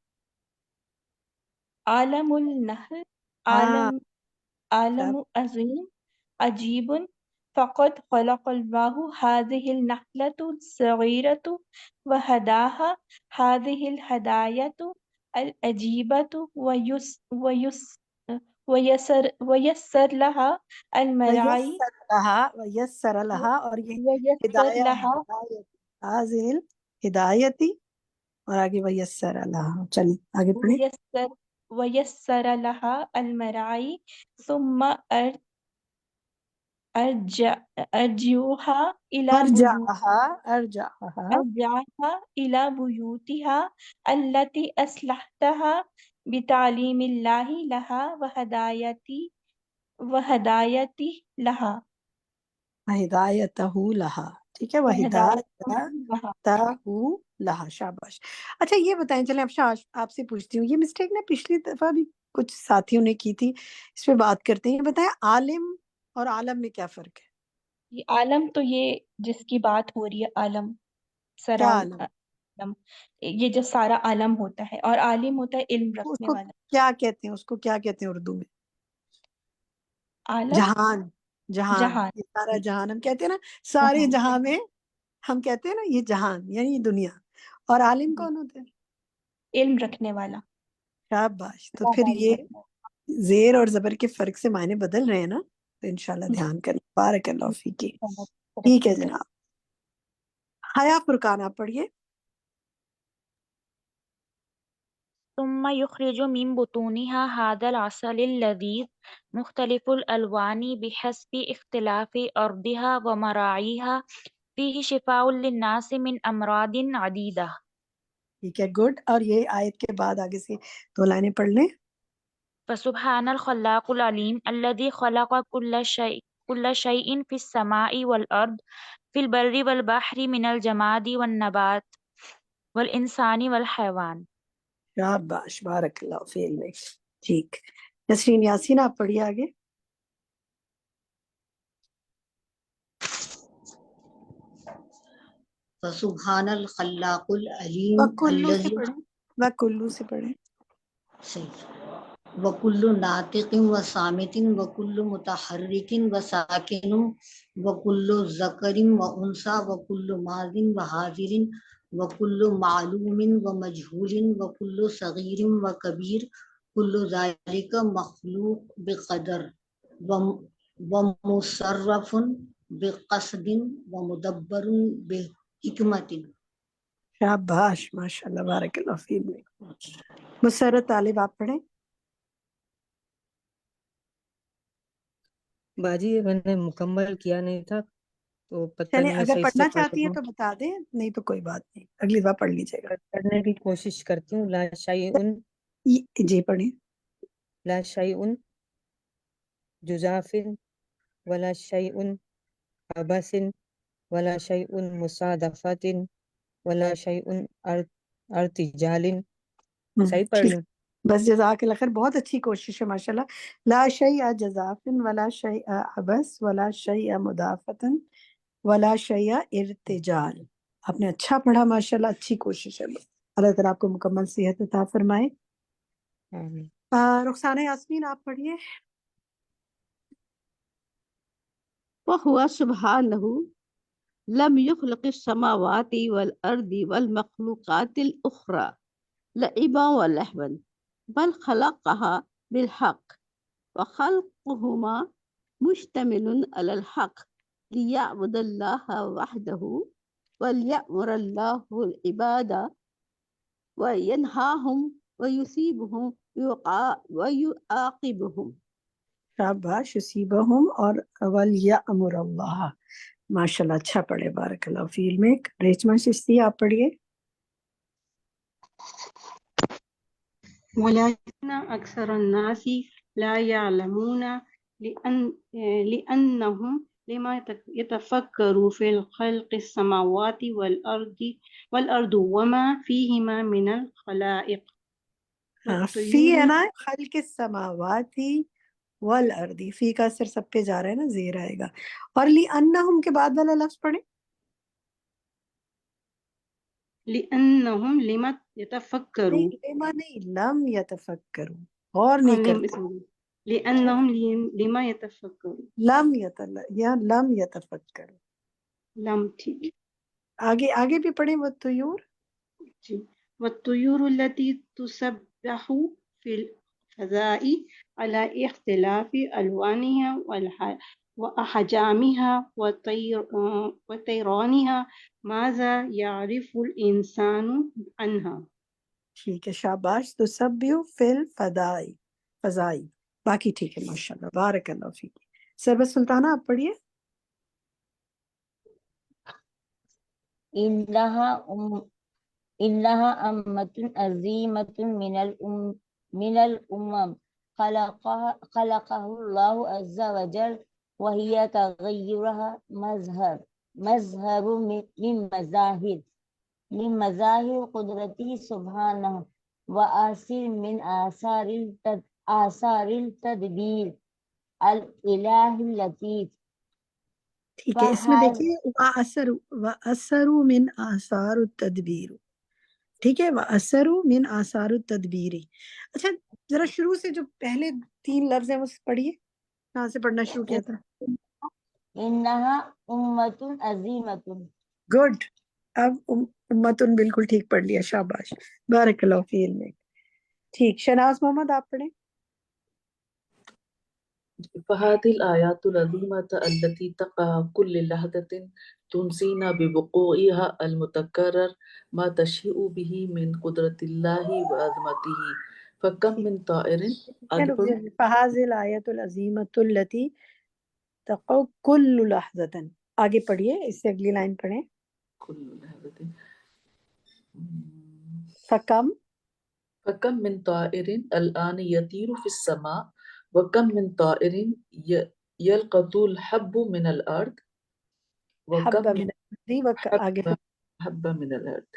عالم النحل ہاں عالم عظیم عجیب فقد خلق الله هذه النخلة الصغيرة وهداها هذه الهداية العجيبة ويسر لها المرعي ویسر لہا اور یہ ويسر لها حاضر ہدایتی اور آگے ویسر لہا. چلیے آگے پڑھیں. ويسر لها المرعي ثم أرجعها إلى بيوتها التي أصلحتها بتعليم الله لها وهدايته لها. ہدایتہ لہا. ٹھیک ہے، وہدایتہ لہا. شاباش. اچھا یہ بتائیں، چلیں اب آپ سے پوچھتی ہوں، یہ مسٹیک نا پچھلی دفعہ بھی کچھ ساتھیوں نے کی تھی، اس پہ بات کرتے ہیں. یہ بتائیں عالم اور عالم میں کیا فرق ہے؟ یہ عالم تو یہ جس کی بات ہو رہی ہے، عالم کیا سراؤنڈ عالم؟ عالم، یہ جو سارا عالم ہوتا ہے، اور عالم ہوتا ہے علم اس رکھنے کو والا. کیا کہتے ہیں؟ اس کو کیا کہتے ہیں اردو میں؟ عالم جہان. جہان. یہ سارا جہان ہم کہتے ہیں نا، سارے جہاں میں ہم کہتے ہیں نا یہ جہان یعنی یہ دنیا. اور عالم کون ہوتے ہیں؟ علم رکھنے والا. شاباش. تو پھر یہ زیر اور زبر کے فرق سے معنی بدل رہے ہیں نا، تو انشاءاللہ دھیان کریں. بارک اللہ فیکی. ٹھیک ہے جناب. حیا فرقان آپ پڑھیے. ثم يخرج من بطونها هذا العسل اللذيذ مختلف الألوان بحسب اختلاف أرضها ومراعيها فيه شفاء للناس من أمراض عديدة. ٹھیک ہے، گڈ. اور یہ آیت کے بعد آگے سے دو لائنیں پڑھ لیں. فسبحان الخلاق العليم الذي خلق كل شيء في السماء والأرض في البر والبحر من الجماد والنبات والإنسان والحيوان. شاباش، بارک اللہ فیک. ٹھیک. نسرین یاسین آپ پڑھیے آگے. فسبحان الخلاق العلیم وکلو سے الذی پڑھیں. وکلو سے پڑھیں. صحیح. وکل ناطق و صامت وکل متحرک و ساکن وکل ذکر و انثی وکل ماض و حاضر وکل معلوم و مجہول وکل صغیر و کبیر کل ذالک مخلوق بقدر و مصرف بقصد و مدبر بحکمت. شاباش، ماشاء اللہ، بارک اللہ فیک. مسرت طالب آپ پڑھیں. باجی یہ میں نے مکمل کیا نہیں تھا تو پتہ چلیں نہیں میں اگر صحیح سے پڑھنا پڑھ چاہتی ہیں سکوں. تو بتا دیں، نہیں تو کوئی بات نہیں، اگلی بار پڑھ لیجیے گا. پڑھنے کی کوشش کرتی ہوں. لا شیء جی پڑھیں. لا شیء جزاف ولا شیء عبث ولا شیء مصادفت ولا شیء ارتجال. صحیح پڑھ ٹھیک. لوں؟ بس جزاک اللہ خیر، بہت اچھی کوشش ہے ماشاء اللہ. لا شیء جزاف ولا شیء عبث ولا شیء مدافعت ولا شیء ارتجال. آپ نے اچھا پڑھا ماشاء اللہ، اچھی کوشش ہے. اللہ تعالیٰ آپ کو مکمل صحت عطا فرمائے. آمین. رخسانہ یاسمین آپ پڑھیے. وَهُوَ سُبْحَانَهُ لم يخلق السماوات والأرض والمخلوقات الأخرى لعبا ولهوا بل خلقها بالحق وخلقهما مشتمل على الحق ليعبد الله وحده وليأمر الله العباد وينهاهم ويثيبهم ويعاقبهم. شاباش. یصیبہم اور ولیأمر اللہ. ماشاء اللہ اچھا پڑھے، بارک اللہ فی علمک. ریچما چشتی آپ پڑھیے. ولكن أكثر الناس لا يعلمون لأنهم لما يتفكروا في الخلق السماوات والأرض وما فيهما من الخلائق. فی ہے نا، خلق السماوات والارض. فی کا اثر سب پہ جا رہا ہے نا، زیر آئے گا. اور لِأَنَّهُمْ کے بعد والا لفظ پڑھیں. لأنهم لما يتفكروا. نہیں، لما نہیں، لم یتفکروا. اور نہیں کرتے. لأنهم لما يتفكرون لم يتفکر. لم ٹھیک آگے بھی پڑھیں والطیور. جی والطيور التي تسبح في الفضاء على اختلاف ألوانها وأحجامها وطيرانها ماذا يعرف الإنسان عنها. ٹھیک ہے شاباش. تسبح فی الفضائی فضائی. باقی ٹھیک ہے ماشاءاللہ بارک اللہ فیک. سربت سلطانہ آپ پڑھیے. إنها أمة عظيمة من الأمم خلقها الله عز وجل وهي تغيرها مظهر من مظاهر قدرته سبحانه وآثر من آثار التدبير الإله اللطيف. ٹھیک ہے اس میں دیکھیے وَأَثَرُوا مِنْ آثار التدبیر. ٹھیک ہے وَأَثَرُوا مِنْ آثار التدبیر. اچھا ذرا شروع سے جو پہلے 3 لفظ ہیں وہ پڑھیے. کہاں سے پڑھنا شروع کیا تھا؟ إنها أمة عظيمة. گڈ. اب امتن بالکل ٹھیک پڑھ لیا شاباش بارک اللہ فی علمک. ٹھیک شناز محمد آپ پڑھیں. فهذه الآيات العظيمة التي تقع كل لحظة تنسينا بوقوعها المتكرر ما تشيء به من قدرة الله وعظمته فكم من طائر. فهذه الآیت العظیمۃ التي تقع كل لحظة. آگے پڑھیے اس سے اگلی لائن پڑھیں. كل لحظة فكم من طائر الآن يطير في السماء وكم من طائر يلقط الحب من الأرض وكم من حب من الأرض.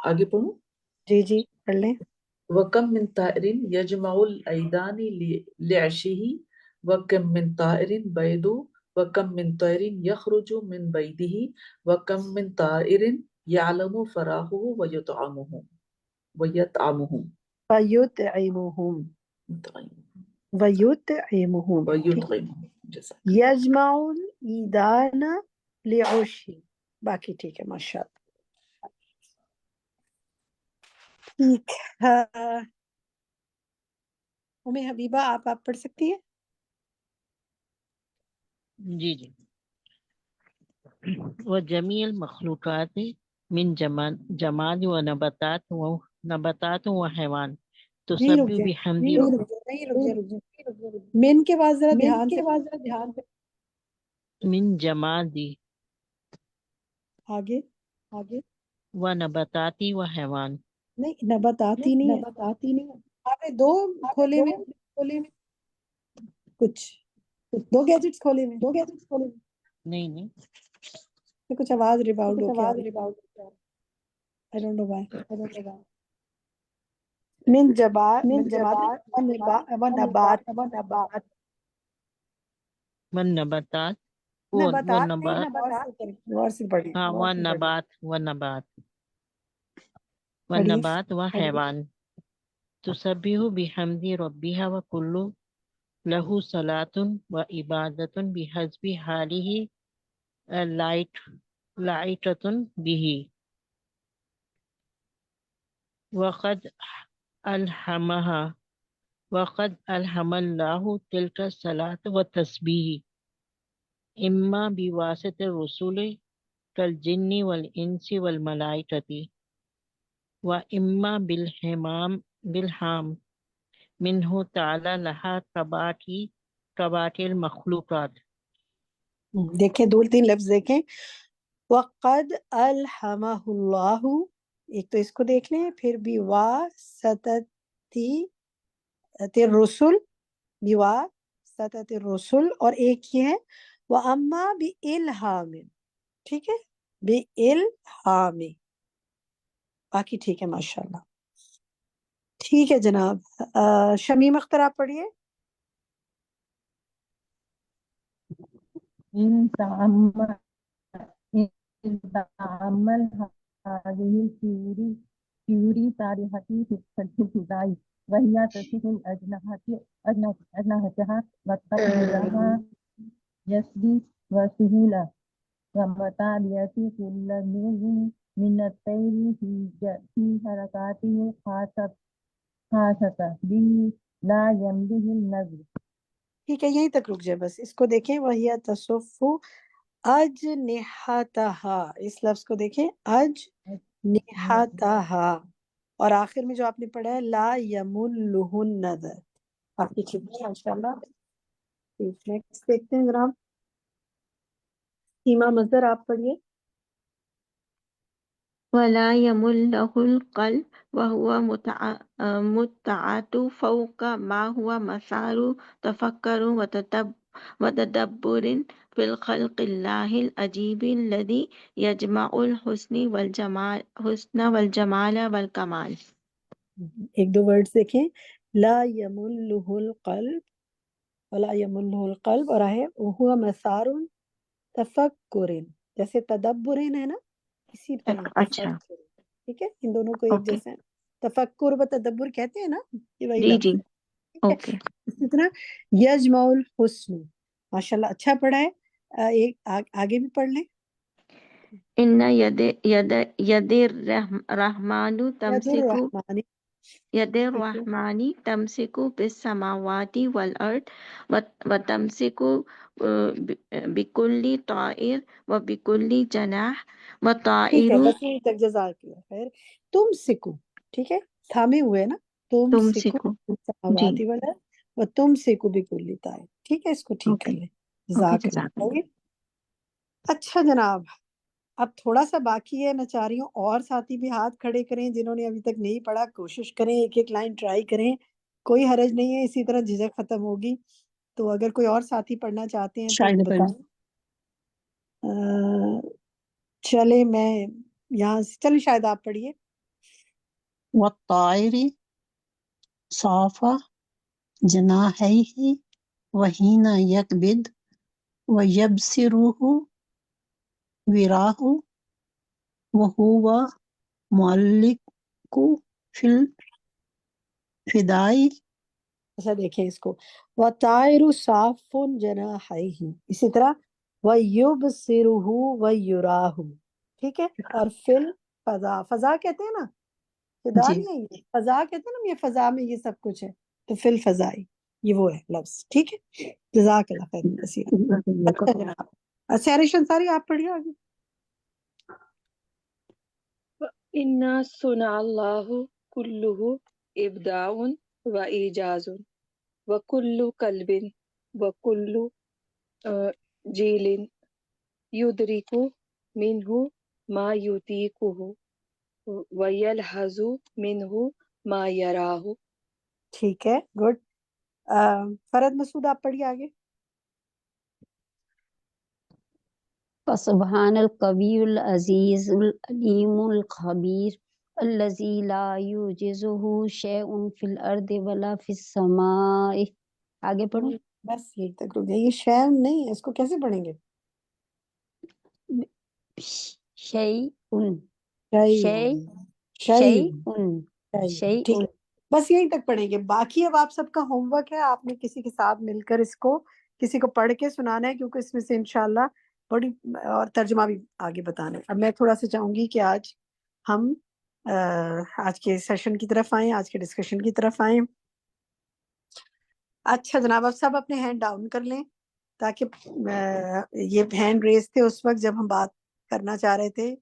آگے پڑھوں. جی پڑھ لیں. وكم من طائر يجمع الأيدان لعشه وكم من طائر بيض وكم من طائر يخرج من بيضه وكم من طائر يعلم فراخه ويطعمهم یجمع الایدان لعشه. باقی ٹھیک ہے ماشاء اللہ. ٹھیک ام حبیبہ آپ پڑھ سکتی ہیں. جی وجميع المخلوقات من جماد ونباتات وحيوان تسبح بحمد من کے بعد ذرا دھیان سے من جماد آگے ونباتات وحيوان. نہیں نباتاتی نہیں ہے. آپ نے 2 کھولے میں کچھ 2 گیجٹس کھولے میں نہیں کچھ آواز ریباؤنڈ ہو گیا. I don't know why. من جماد ونبات والنباتات والنبات وحيوان تسبح بحمد ربها وكل له صلاة وعبادة بحسب حاله لائقة به وقد ألهم الله تلك الصلاة والتسبيح إما بواسطة الرسول كالجن والإنس والملائكة وإما بالهام منه تعالى لها كباقي المخلوقات. دیکھیں 2-3 لفظ دیکھیں. وقد الحمہ اللہ، ایک تو اس کو دیکھ لیں، پھر بواسطۃ الرسل بواسطۃ الرسل، اور ایک یہ ہے واما بالہام. ٹھیک ہے بالہام. باقی ٹھیک ہے ماشاءاللہ. ٹھیک ہے جناب. شمیم اختر آپ پڑھیے. إن تعمل هذه الطيور طيور طارحة في الفضاء وهي تصف أجنحتها وتقبلها يسري وسهولة ومتابعة كل نوع من الطير في حركاته خاصة به لا ينبغي النظر. ٹھیک ہے، یہیں تک رک جائے بس. اس کو دیکھیں، وَهِيَ تَصُفُّ أَجْنِحَتَهَا، اس لفظ کو دیکھیں، أَجْنِحَتَهَا. اور آخر میں جو آپ نے پڑھا ہے لا يَمُلُّهُ النَّظَرُ. آپ کی ٹھیک ہے ماشاءاللہ. نیکسٹ دیکھتے ہیں جناب. سیما مظہر آپ پڑھیے. ولا يمل له القلب وهو متعات فوق ما هو مسار تفكر وتدبر في الخلق الله العجيب الذي يجمع الحسن والجمال والكمال. ایک دو ورڈز دیکھیں. لا يملُّهُ القلب، ولا يملُّهُ القلب، اور ہے وهو مسار تفکر، جیسے تدبرین ہے نا، اسی طرح اچھا تفکر. ٹھیک ہے، ان دونوں کو ایک اوکے جیسے ہیں. تفکر و تدبر کہتے ہیں نا، یہ وہی جی لفظ جی ہے. ٹھیک ہے. اوکے. اسی طرح یجمع الحسن. ماشاءاللہ اچھا پڑھا ہے. ایک آگے بھی پڑھ لیں. ان ید الرحمن ید تمسک الرحمن. ید ٹھیک ہے. الرحمن تمسک بالسماوات والارض وتمسک بكل طائر وبكل جناح ٹھیک ہے، وطائر بس یہیں تک. جزاک اللہ خیر. تم سکو، ٹھیک ہے، تھامے ہوئے نا. تم سکو تمسک. جی سماواتی والا و تم سکو بکلی طائر. ٹھیک ہے، اس کو ٹھیک کر اوکے لیں. اوکے جزاک اللہ جزاک اللہ. خیر. اچھا جناب، اب تھوڑا سا باقی ہے. میں چاہ رہی ہوں اور ساتھی بھی ہاتھ کھڑے کریں جنہوں نے ابھی تک نہیں پڑھا. کوشش کریں، ایک ایک لائن ٹرائی کریں، کوئی حرج نہیں ہے. اسی طرح جھجک ختم ہوگی. تو اگر کوئی اور ساتھی پڑھنا چاہتے ہیں تو شاید بتائیں. چلے میں یہاں سے، چلے شاید آپ پڑھیے. والطائر صافا جناحيه وحين يكبد ويبصره وراه وهو معلق في الفداء. اچھا دیکھیں اس کو. وَطَائِرُ صَافٌ جَنَاحَيْهِ، اسی طرح وَيُبْصِرُهُ وَيُرَاهُ. ٹھیک ہے. اور فل فضا، فضا کہتے ہیں نا، فضا جی نہیں ہے یہ، فضا کہتے ہیں نا، یہ فضا میں یہ سب کچھ ہے. تو فل فضائی، یہ وہ ہے لفظ. ٹھیک ہے. جزاک اللہ خیر کثیر. اچھا جناب، سحرش انصاری آپ پڑھیے آگے. انا صنع اللہ کلہ ابداع و ایجاز وکل قلب وکل جیل یدرک منہ ما یطیقہ ویلحظ منہ ما یراہ. ٹھیک ہے، گڈ. فرد مسعود آپ پڑھیے آگے. فسبحان القوی العزیز العلیم الخبیر الذی لا یعجزہ شیء فی الارض ولا فی السماء. آگے پڑھوں. بس یہی تک رک گئے. یہ شیم نہیں ہے، اس کو کیسے پڑھیں گے؟ شیء شیء شعی شیء. ٹھیک ہے، بس یہیں تک پڑھیں گے. باقی اب آپ سب کا ہوم ورک ہے، آپ نے کسی کے ساتھ مل کر اس کو کسی کو پڑھ کے سنانا ہے، کیونکہ اس میں سے انشاءاللہ بڑی اور ترجمہ بھی آگے بتانا ہے. اب میں تھوڑا سا چاہوں گی کہ آج ہم آج کے سیشن کی طرف آئیں، آج کے ڈسکشن کی طرف آئیں. اچھا جناب، اب سب اپنے ہینڈ ڈاؤن کر لیں، تاکہ یہ ہینڈ ریز تھے اس وقت جب ہم بات کرنا چاہ رہے تھے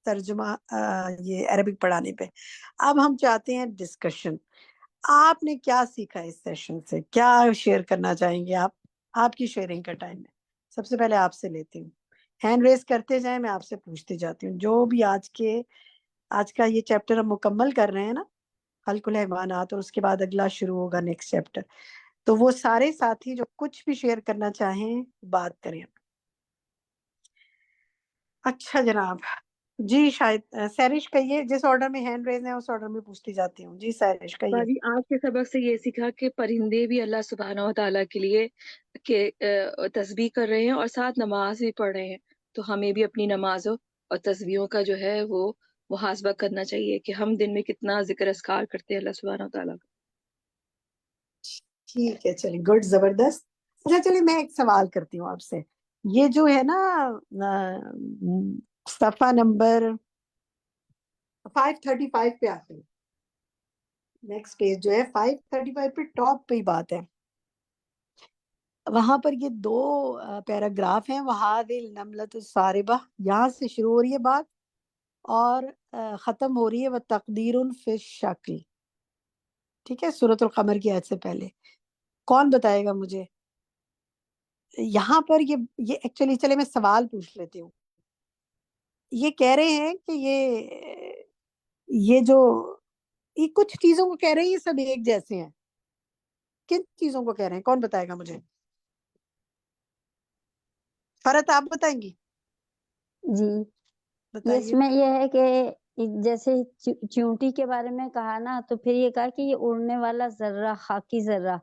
ترجمہ یہ عربک پڑھانے پہ. اب ہم چاہتے ہیں ڈسکشن. آپ نے کیا سیکھا اس سیشن سے؟ کیا شیئر کرنا چاہیں گے آپ کی شیئرنگ کا ٹائم ہے. سب سے پہلے آپ سے لیتی ہوں. ہینڈ ریز کرتے جائیں، میں آپ سے پوچھتی جاتی ہوں. جو بھی آج کا یہ چیپٹر ہم مکمل کر رہے ہیں نا، خلق الحیوانات، اور اس کے بعد اگلا شروع ہوگا نیکسٹ چیپٹر. تو وہ سارے ساتھی جو کچھ بھی شیئر کرنا چاہیں بات کریں. اچھا جناب، جی شاید سیرش کہیے. جس آرڈر میں ہینڈ ریز ہیں اس آرڈر میں پوچھتی جاتی ہوں. جی سیرش کہیے. باجی آج کے سبق سے یہ سیکھا کہ پرندے بھی اللہ سبحانہ و تعالیٰ کے لیے تسبیح کر رہے ہیں اور ساتھ نماز بھی پڑھ رہے ہیں. تو ہمیں بھی اپنی نمازوں اور تسبیحوں کا جو ہے وہ محاسبہ کرنا چاہیے کہ ہم دن میں کتنا ذکر اذکار کرتے ہیں اللہ سبحانہ وتعالیٰ کا۔ ٹھیک ہے، چلیں، گڈ، زبردست۔ اچھا چلیں میں ایک سوال کرتی ہوں آپ سے، یہ جو ہے نا صفحہ نمبر 535 پہ آتے ہیں، نیکسٹ پیج جو ہے 535 پہ ٹاپ پہ ہی بات ہے، وہاں پر یہ 2 پیراگراف ہیں، وَهَذِهِ النَّمْلَةُ الصَّارِبَةُ، یہاں سے شروع ہو رہی ہے بات اور ختم ہو رہی ہے وَتَقْدِيرٌ فِي الشَّكْلِ، ٹھیک ہے، سورۃ القمر کی آیت سے پہلے۔ کون بتائے گا مجھے یہاں پر یہ ایکچولی، چلے میں سوال پوچھ لیتی ہوں، یہ کہہ رہے ہیں کہ یہ جو یہ کچھ چیزوں کو کہہ رہے ہیں یہ سب ایک جیسے ہیں، کن چیزوں کو کہہ رہے ہیں؟ کون بتائے گا مجھے؟ فرت آپ بتائیں گی؟ جی، یہ بتائیے۔ اس میں یہ ہے کہ جیسے چیونٹی کے بارے میں کہا نا، تو پھر یہ کہا کہ یہ اڑنے والا ذرہ، خاکی ذرہ،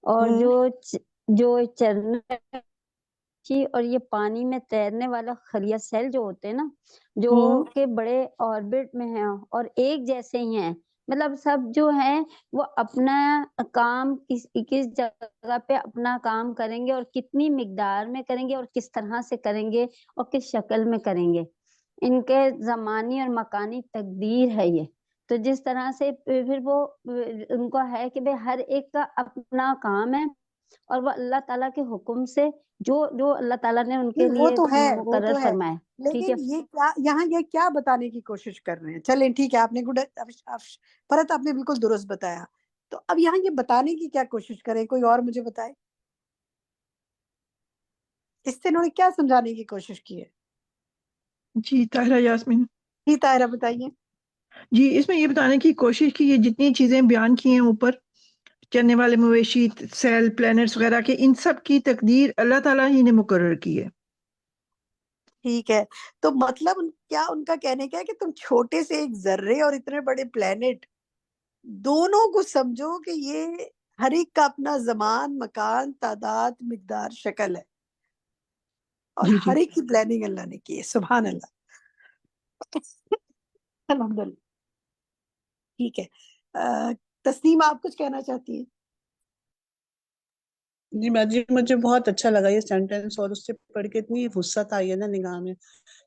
اور جو چرنے اور یہ پانی میں تیرنے والا خلیہ سیل جو ہوتے ہیں نا، جو کہ بڑے آربٹ میں ہیں اور ایک جیسے ہی ہیں، مطلب سب جو ہیں وہ اپنا کام کس جگہ پہ اپنا کام کریں گے اور کتنی مقدار میں کریں گے اور کس طرح سے کریں گے اور کس شکل میں کریں گے، ان کے زمانی اور مکانی تقدیر ہے یہ۔ تو جس طرح سے پھر وہ ان کو ہے کہ ہر ایک کا اپنا کام ہے اور وہ اللہ تعالیٰ کے حکم سے جو اللہ تعالیٰ نے ان کے وہ لیے تو ہے، وہ مقرر تو ہے، فرمایا، ٹھیک ہے۔ لیکن یہ کیا یہاں یہ کیا بتانے کی کوشش کر رہے ہیں؟ چلیں ٹھیک ہے، آپ نے گڈ، فرت آپ نے بالکل درست بتایا، تو اب یہاں یہ بتانے کی کیا کوشش کریں؟ کوئی اور مجھے بتائے، اس سے انہوں نے کیا سمجھانے کی کوشش کی ہے؟ جی طاہرہ یاسمین۔ جی طاہرہ بتائیے۔ جی، اس میں یہ بتانے کی کوشش کی، یہ جتنی چیزیں بیان کی ہیں اوپر، چلنے والے مویشی، سیل، پلینٹس وغیرہ کے، ان سب کی تقدیر اللہ تعالیٰ ہی نے مقرر کی ہے۔ ٹھیک ہے، تو مطلب کیا ان کا کہنے کا ہے کہ تم چھوٹے سے ایک ذرے اور اتنے بڑے پلینٹ دونوں کو سمجھو کہ یہ ہر ایک کا اپنا زمان، مکان، تعداد، مقدار، شکل ہے، اور ہر ایک کی پلاننگ اللہ نے کی ہے۔ سبحان اللہ، الحمدللہ۔ ٹھیک ہے، تسنیم آپ کچھ کہنا چاہتی ہیں؟ جی باجی، مجھے بہت اچھا لگا یہ سینٹینس، اور اس سے پڑھ کے اتنی وسعت آئی ہے نا نگاہ میں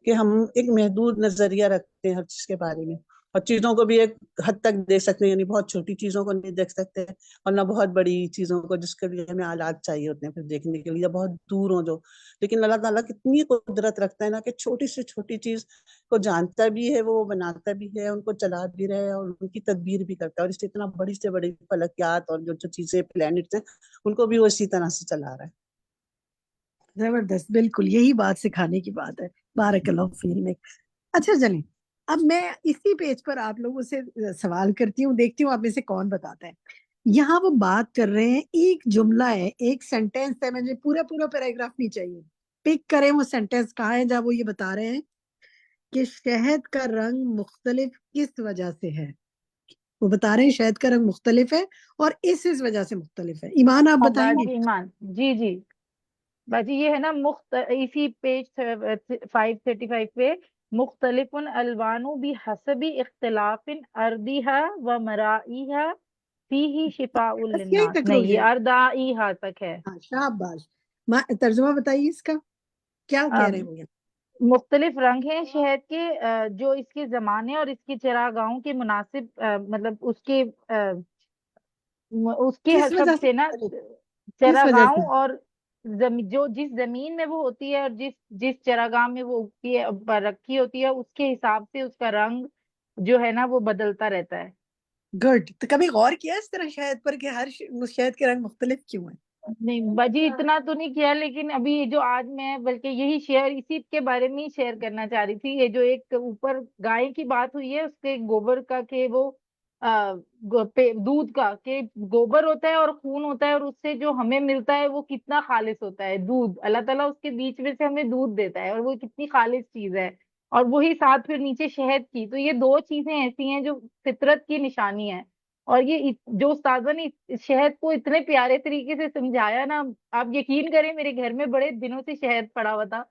کہ ہم ایک محدود نظریہ رکھتے ہیں ہر چیز کے بارے میں، اور چیزوں کو بھی ایک حد تک دیکھ سکتے ہیں، یعنی بہت چھوٹی چیزوں کو نہیں دیکھ سکتے اور نہ بہت بڑی چیزوں کو جس کے لیے ہمیں آلات چاہیے ہوتے ہیں پھر دیکھنے کے لیے، بہت دور ہوں جو، لیکن اللہ تعالیٰ کتنی قدرت رکھتا ہے نا کہ چھوٹی سے چھوٹی چیز کو جانتا بھی ہے، وہ بناتا بھی ہے، ان کو چلا بھی رہا ہے اور ان کی تدبیر بھی کرتا ہے، اور اس سے اتنا بڑی سے بڑی فلکیات اور جو چیزیں پلانٹس ہیں ان کو بھی وہ اسی طرح سے چلا رہا ہے۔ زبردست، بالکل یہی بات سکھانے کی بات ہے، بارک اللہ فیک میں۔ اچھا چلیں، اب میں اسی پیج پر آپ لوگوں سے سوال کرتی ہوں، دیکھتی ہوں آپ میں سے کون بتاتا ہے۔ یہاں وہ بات کر رہے ہیں، ایک جملہ ہے، ایک سینٹینس ہے، مجھے پورا پیراگراف نہیں چاہیے، پک کریں وہ سینٹینس کہاں ہے جہاں وہ یہ بتا رہے ہیں کہ شہد کا رنگ مختلف کس وجہ سے ہے۔ وہ بتا رہے ہیں شہد کا رنگ مختلف ہے اور اس وجہ سے مختلف ہے۔ ایمان آپ بتائیں گے؟ باجی ایمان، جی باجی، یہ ہے نا اسی پیج 535 پہ، مختلف الوان بحسب اختلاف اردیہا و مرائیہا فیہ شفاء بس یہی للناس، تک نہیں رک یہ جائیں، اردائیہا تک ہے۔ ہاں شاباش، ترجمہ بتائیے اس کا، کیا کہہ رہے ہیں وہ؟ مختلف رنگ ہیں شہد کے، جو اس کے زمانے اور اس کے چراگاہوں کے مناسب، مطلب اس کے کس وجہ حسب سے سے نا، مختلف؟ کس وجہ چراگاہوں سے؟ اور جو جس زمین میں وہ ہوتی ہے اور جس چراگاہ میں وہ اگتی ہے، رکھی ہوتی ہے، اس کے حساب سے اس کا رنگ جو ہے نا وہ بدلتا رہتا ہے۔ گڈ، تو کبھی غور کیا اس طرح شہد پر کہ ہر شہد کے رنگ مختلف کیوں ہیں؟ نہیں باجی اتنا تو نہیں کیا، لیکن ابھی جو آج میں بلکہ یہی شیئر اسی کے بارے میں ہی شیئر کرنا چاہ رہی تھی، یہ جو ایک اوپر گائے کی بات ہوئی ہے، اس کے گوبر کا کہ وہ دودھ کا کہ گوبر ہوتا ہے اور خون ہوتا ہے، اور اس سے جو ہمیں ملتا ہے وہ کتنا خالص ہوتا ہے دودھ، اللہ تعالیٰ اس کے بیچ میں سے ہمیں دودھ دیتا ہے اور وہ کتنی خالص چیز ہے، اور وہی ساتھ پھر نیچے شہد کی، تو یہ 2 چیزیں ایسی ہیں جو فطرت کی نشانی ہے، اور یہ جو استاذہ نے شہد کو اتنے پیارے طریقے سے سمجھایا نا، آپ یقین کریں میرے گھر میں بڑے دنوں سے شہد پڑا ہوا تھا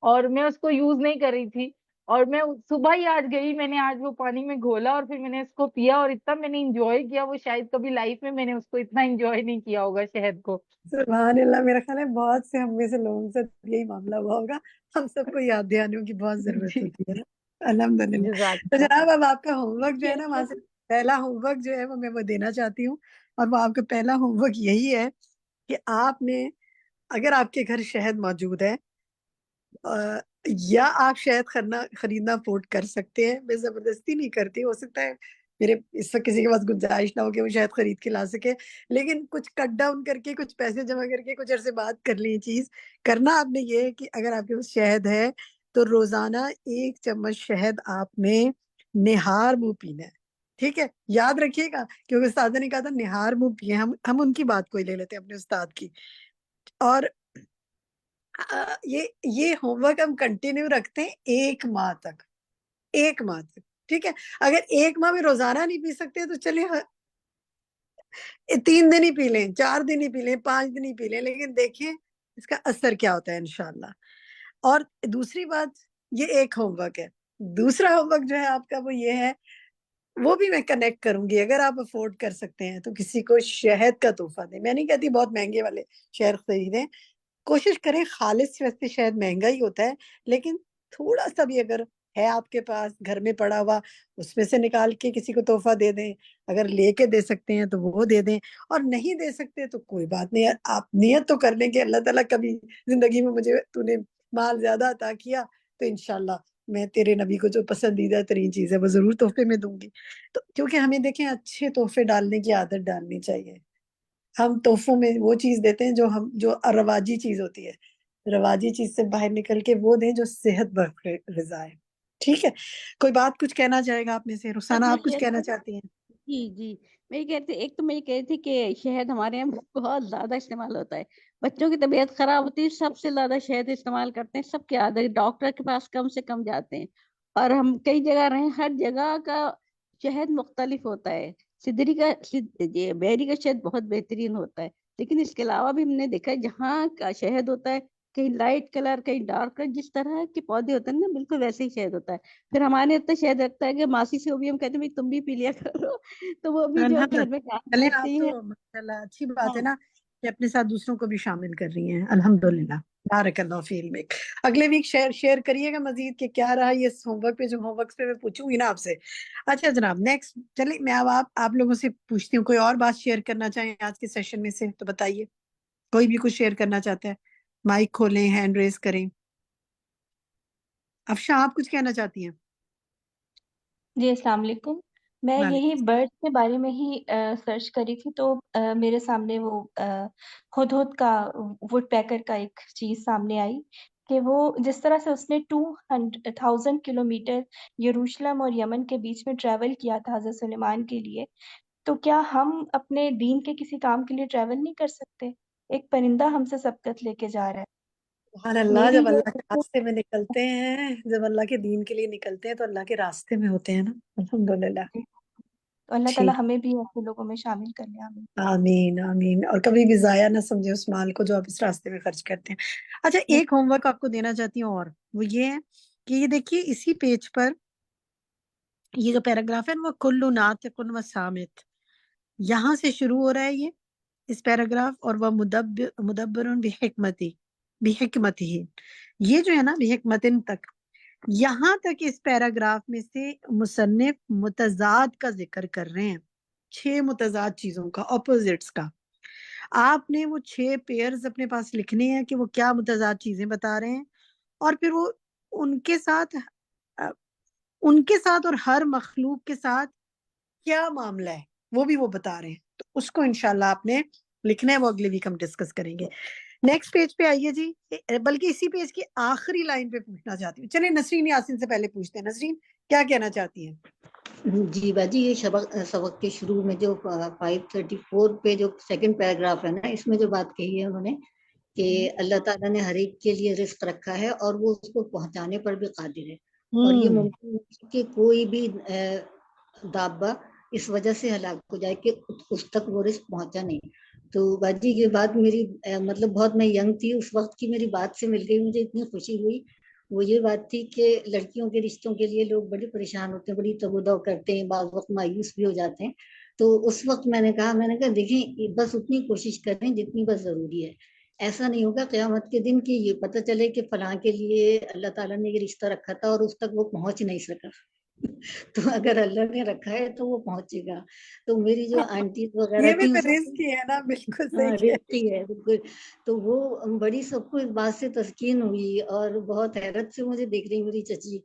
اور میں اس کو یوز نہیں کر رہی تھی، اور میں صبح ہی آج گئی، میں نے آج وہ پانی میں گھولا اور پھر میں نے اس کو پیا اور اتنا میں نے انجوائے کیا، وہ شاید کبھی لائف میں نے اس کو اتنا انجوائے نہیں کیا ہوگا شہد کو. سبحان اللہ. میرا خیال ہے بہت سے ہم میں سے لوگوں سے یہی معاملہ ہوا ہوگا. ہم سب کو یاد دہانیوں کی بہت ضرورت ہوتی ہے. الحمدللہ. جزاک تو اللہ. جناب اب آپ کا ہوم ورک جو ہے نا، وہاں سے پہلا ہوم ورک جو ہے وہ میں دینا چاہتی ہوں، اور وہ آپ کا پہلا ہوم ورک یہی ہے کہ آپ نے، اگر آپ کے گھر شہد موجود ہے یا آپ شہد خریدنا افورڈ کر سکتے ہیں، میں زبردستی نہیں کرتی، ہو سکتا ہے میرے اس وقت کسی کے پاس گنجائش نہ ہو کہ وہ شہد خرید کے لا سکے، لیکن کچھ کٹ ڈاؤن کر کے، کچھ پیسے جمع کر کے، کچھ عرصے بعد کر لی چیز. کرنا آپ نے یہ ہے کہ اگر آپ کے پاس شہد ہے تو روزانہ 1 چمچ شہد آپ نے نہار منہ پینا ہے. ٹھیک ہے، یاد رکھیے گا، کیونکہ استاد نے کہا تھا نہار منہ پیے. ہم ان کی بات کو ہی لے لیتے ہیں اپنے استاد کی. اور یہ ہوم ورک ہم کنٹینیو رکھتے ہیں 1 ماہ تک. 1 ماہ تک. ٹھیک ہے، اگر 1 ماہ میں روزانہ نہیں پی سکتے تو چلیے 3 دن ہی پی لیں، 4 دن ہی پی لیں، 5 دن ہی پی لیں، لیکن دیکھیں اس کا اثر کیا ہوتا ہے انشاءاللہ. اور دوسری بات، یہ ایک ہوم ورک ہے. دوسرا ہوم ورک جو ہے آپ کا وہ یہ ہے، وہ بھی میں کنیکٹ کروں گی، اگر آپ افورڈ کر سکتے ہیں تو کسی کو شہد کا تحفہ دیں. میں نہیں کہتی بہت مہنگے والے شہد خریدیں، کوشش کریں خالص. ویسے شہد مہنگا ہی ہوتا ہے، لیکن تھوڑا سا بھی اگر ہے آپ کے پاس گھر میں پڑا ہوا، اس میں سے نکال کے کسی کو تحفہ دے دیں. اگر لے کے دے سکتے ہیں تو وہ دے دیں، اور نہیں دے سکتے تو کوئی بات نہیں. آپ نیت تو کر لیں کہ اللہ تعالیٰ کبھی زندگی میں مجھے تو نے مال زیادہ عطا کیا تو انشاءاللہ میں تیرے نبی کو جو پسندیدہ ترین چیز ہے وہ ضرور تحفے میں دوں گی. تو کیونکہ ہمیں دیکھیں اچھے تحفے ڈالنے کی عادت ڈالنی چاہیے. ہم تحفوں میں وہ چیز دیتے ہیں جو رواجی چیز ہوتی ہے. رواجی چیز سے باہر نکل کے وہ دیں جو صحت بخش غذا ہے. ٹھیک ہے، کوئی بات کچھ کہنا چاہے گا آپ میں سے؟ رخسانہ آپ کچھ کہنا چاہتی ہیں؟ جی میں یہ کہتی، ایک تو میں یہ کہہ رہی تھی کہ شہد ہمارے یہاں بہت زیادہ استعمال ہوتا ہے. بچوں کی طبیعت خراب ہوتی ہے، سب سے زیادہ شہد استعمال کرتے ہیں، سب کی عادت. ڈاکٹر کے پاس کم سے کم جاتے ہیں، اور ہم کئی جگہ رہے، ہر جگہ کا شہد مختلف ہوتا ہے. سدری کا بیری کا شہد بہت بہترین ہوتا ہے، لیکن اس کے علاوہ بھی ہم نے دیکھا ہے جہاں کا شہد ہوتا ہے کہیں لائٹ کلر کہیں ڈارک کلر، جس طرح کے پودے ہوتے ہیں نا بالکل ویسے ہی شہد ہوتا ہے. پھر ہمارے اتنا شہد رکھتا ہے کہ ماسی سے وہ بھی ہم کہتے ہیں بھائی تم بھی پی لیا کرو، تو وہ بھی جو گھر میں کام چلیں، کرتی آپ ہیں. تو ماشاءاللہ اچھی بات ہے نا کہ اپنے ساتھ دوسروں کو بھی شامل کر رہی ہیں. الحمدللہ، بارک اللہ فی علمک. اگلے ویک شیئر کریے گا مزید کہ کیا رہا یہ ہوم ورک پہ. جو ہوم ورک پہ میں پوچھوں گی نا آپ سے. اچھا جناب، نیکسٹ چلیں میں اب آپ لوگوں سے پوچھتی ہوں، کوئی اور بات شیئر کرنا چاہیں آج کے سیشن میں سے تو بتائیے. کوئی بھی کچھ شیئر کرنا چاہتا ہے، مائک کھولیں، ہینڈ ریز کریں. افشاں آپ کچھ کہنا چاہتی ہیں؟ جی السلام علیکم. میں یہی برڈ کے بارے میں ہی سرچ کری تھی، تو میرے سامنے وہ ہدہد کا وڈ پیکر کا ایک چیز سامنے آئی کہ وہ جس طرح سے اس نے 200,000 کلومیٹر یروشلم اور یمن کے بیچ میں ٹریول کیا تھا حضرت سلیمان کے لیے، تو کیا ہم اپنے دین کے کسی کام کے لیے ٹریول نہیں کر سکتے؟ ایک پرندہ ہم سے سبقت لے کے جا رہا ہے. سبحان اللہ. جب اللہ کے راستے میں نکلتے ہیں، جب اللہ کے دین کے لیے نکلتے ہیں تو اللہ کے راستے میں ہوتے ہیں نا. الحمدللہ. تو اللہ تعالیٰ ہمیں بھی ایسے لوگوں میں شامل کر لے. آمین آمین آمین. اور کبھی بھی ضائع نہ سمجھے اس مال کو جو آپ اس راستے میں خرچ کرتے ہیں. اچھا، ایک ہوم ورک آپ کو دینا چاہتی ہوں، اور وہ یہ ہے کہ یہ دیکھیے اسی پیج پر یہ جو پیراگراف ہے وہ کلو ناطق و صامت، یہاں سے شروع ہو رہا ہے یہ اس پیراگراف. اور وہ مدبر بحکمت ہی، یہ جو ہے نا بحکمتن تک، یہاں تک اس پیراگراف میں سے مصنف متضاد کا ذکر کر رہے ہیں. 6 متضاد چیزوں کا، اپوزٹس کا. آپ نے وہ 6 پیئرز اپنے پاس لکھنے ہیں کہ وہ کیا متضاد چیزیں بتا رہے ہیں، اور پھر وہ ان کے ساتھ اور ہر مخلوق کے ساتھ کیا معاملہ ہے وہ بھی وہ بتا رہے ہیں. تو اس کو انشاءاللہ آپ نے لکھنا ہے، وہ اگلے ویک ہم ڈسکس کریں گے. نیکسٹ پیج پہ آئیے جی، بلکہ اسی پیج کی آخری لائن پہ پوچھنا چاہتی ہوں. چلیں نسرین یاسین سے پہلے پوچھتے ہیں. نسرین کیا کہنا چاہتی ہیں؟ جی باجی، یہ سبق کے شروع میں جو 534 پہ جو سیکنڈ پیراگراف ہے نا، اس میں جو بات کہی ہے انہوں نے کہ اللہ تعالیٰ نے ہر ایک کے لیے رزق رکھا ہے اور وہ اس کو پہنچانے پر بھی قادر ہے، اور یہ ممکن ہے کہ کوئی بھی دابہ اس وجہ سے ہلاک ہو جائے کہ اس تک وہ رزق پہنچا نہیں. تو باجی یہ بات میری مطلب بہت، میں ینگ تھی اس وقت کی، میری بات سے مل گئی، مجھے اتنی خوشی ہوئی. وہ یہ بات تھی کہ لڑکیوں کے رشتوں کے لیے لوگ بڑے پریشان ہوتے ہیں، بڑی تگودو کرتے ہیں، بعض وقت مایوس بھی ہو جاتے ہیں. تو اس وقت میں نے کہا دیکھیں بس اتنی کوشش کریں جتنی بس ضروری ہے. ایسا نہیں ہوگا قیامت کے دن کہ یہ پتہ چلے کہ فلاں کے لیے اللہ تعالیٰ نے یہ رشتہ رکھا تھا اور اس تک وہ پہنچ نہیں سکا. تو اگر اللہ نے رکھا ہے تو وہ پہنچے گا. تو میری جو آنٹیز وغیرہ یہ بھی تھی تو رزق ہی ہے نا، بالکل صحیح ہاں کہہ رہتی ہے بالکل. تو وہ بڑی سب کو اس بات سے تسکین ہوئی اور بہت حیرت سے مجھے دیکھ رہی میری چچی.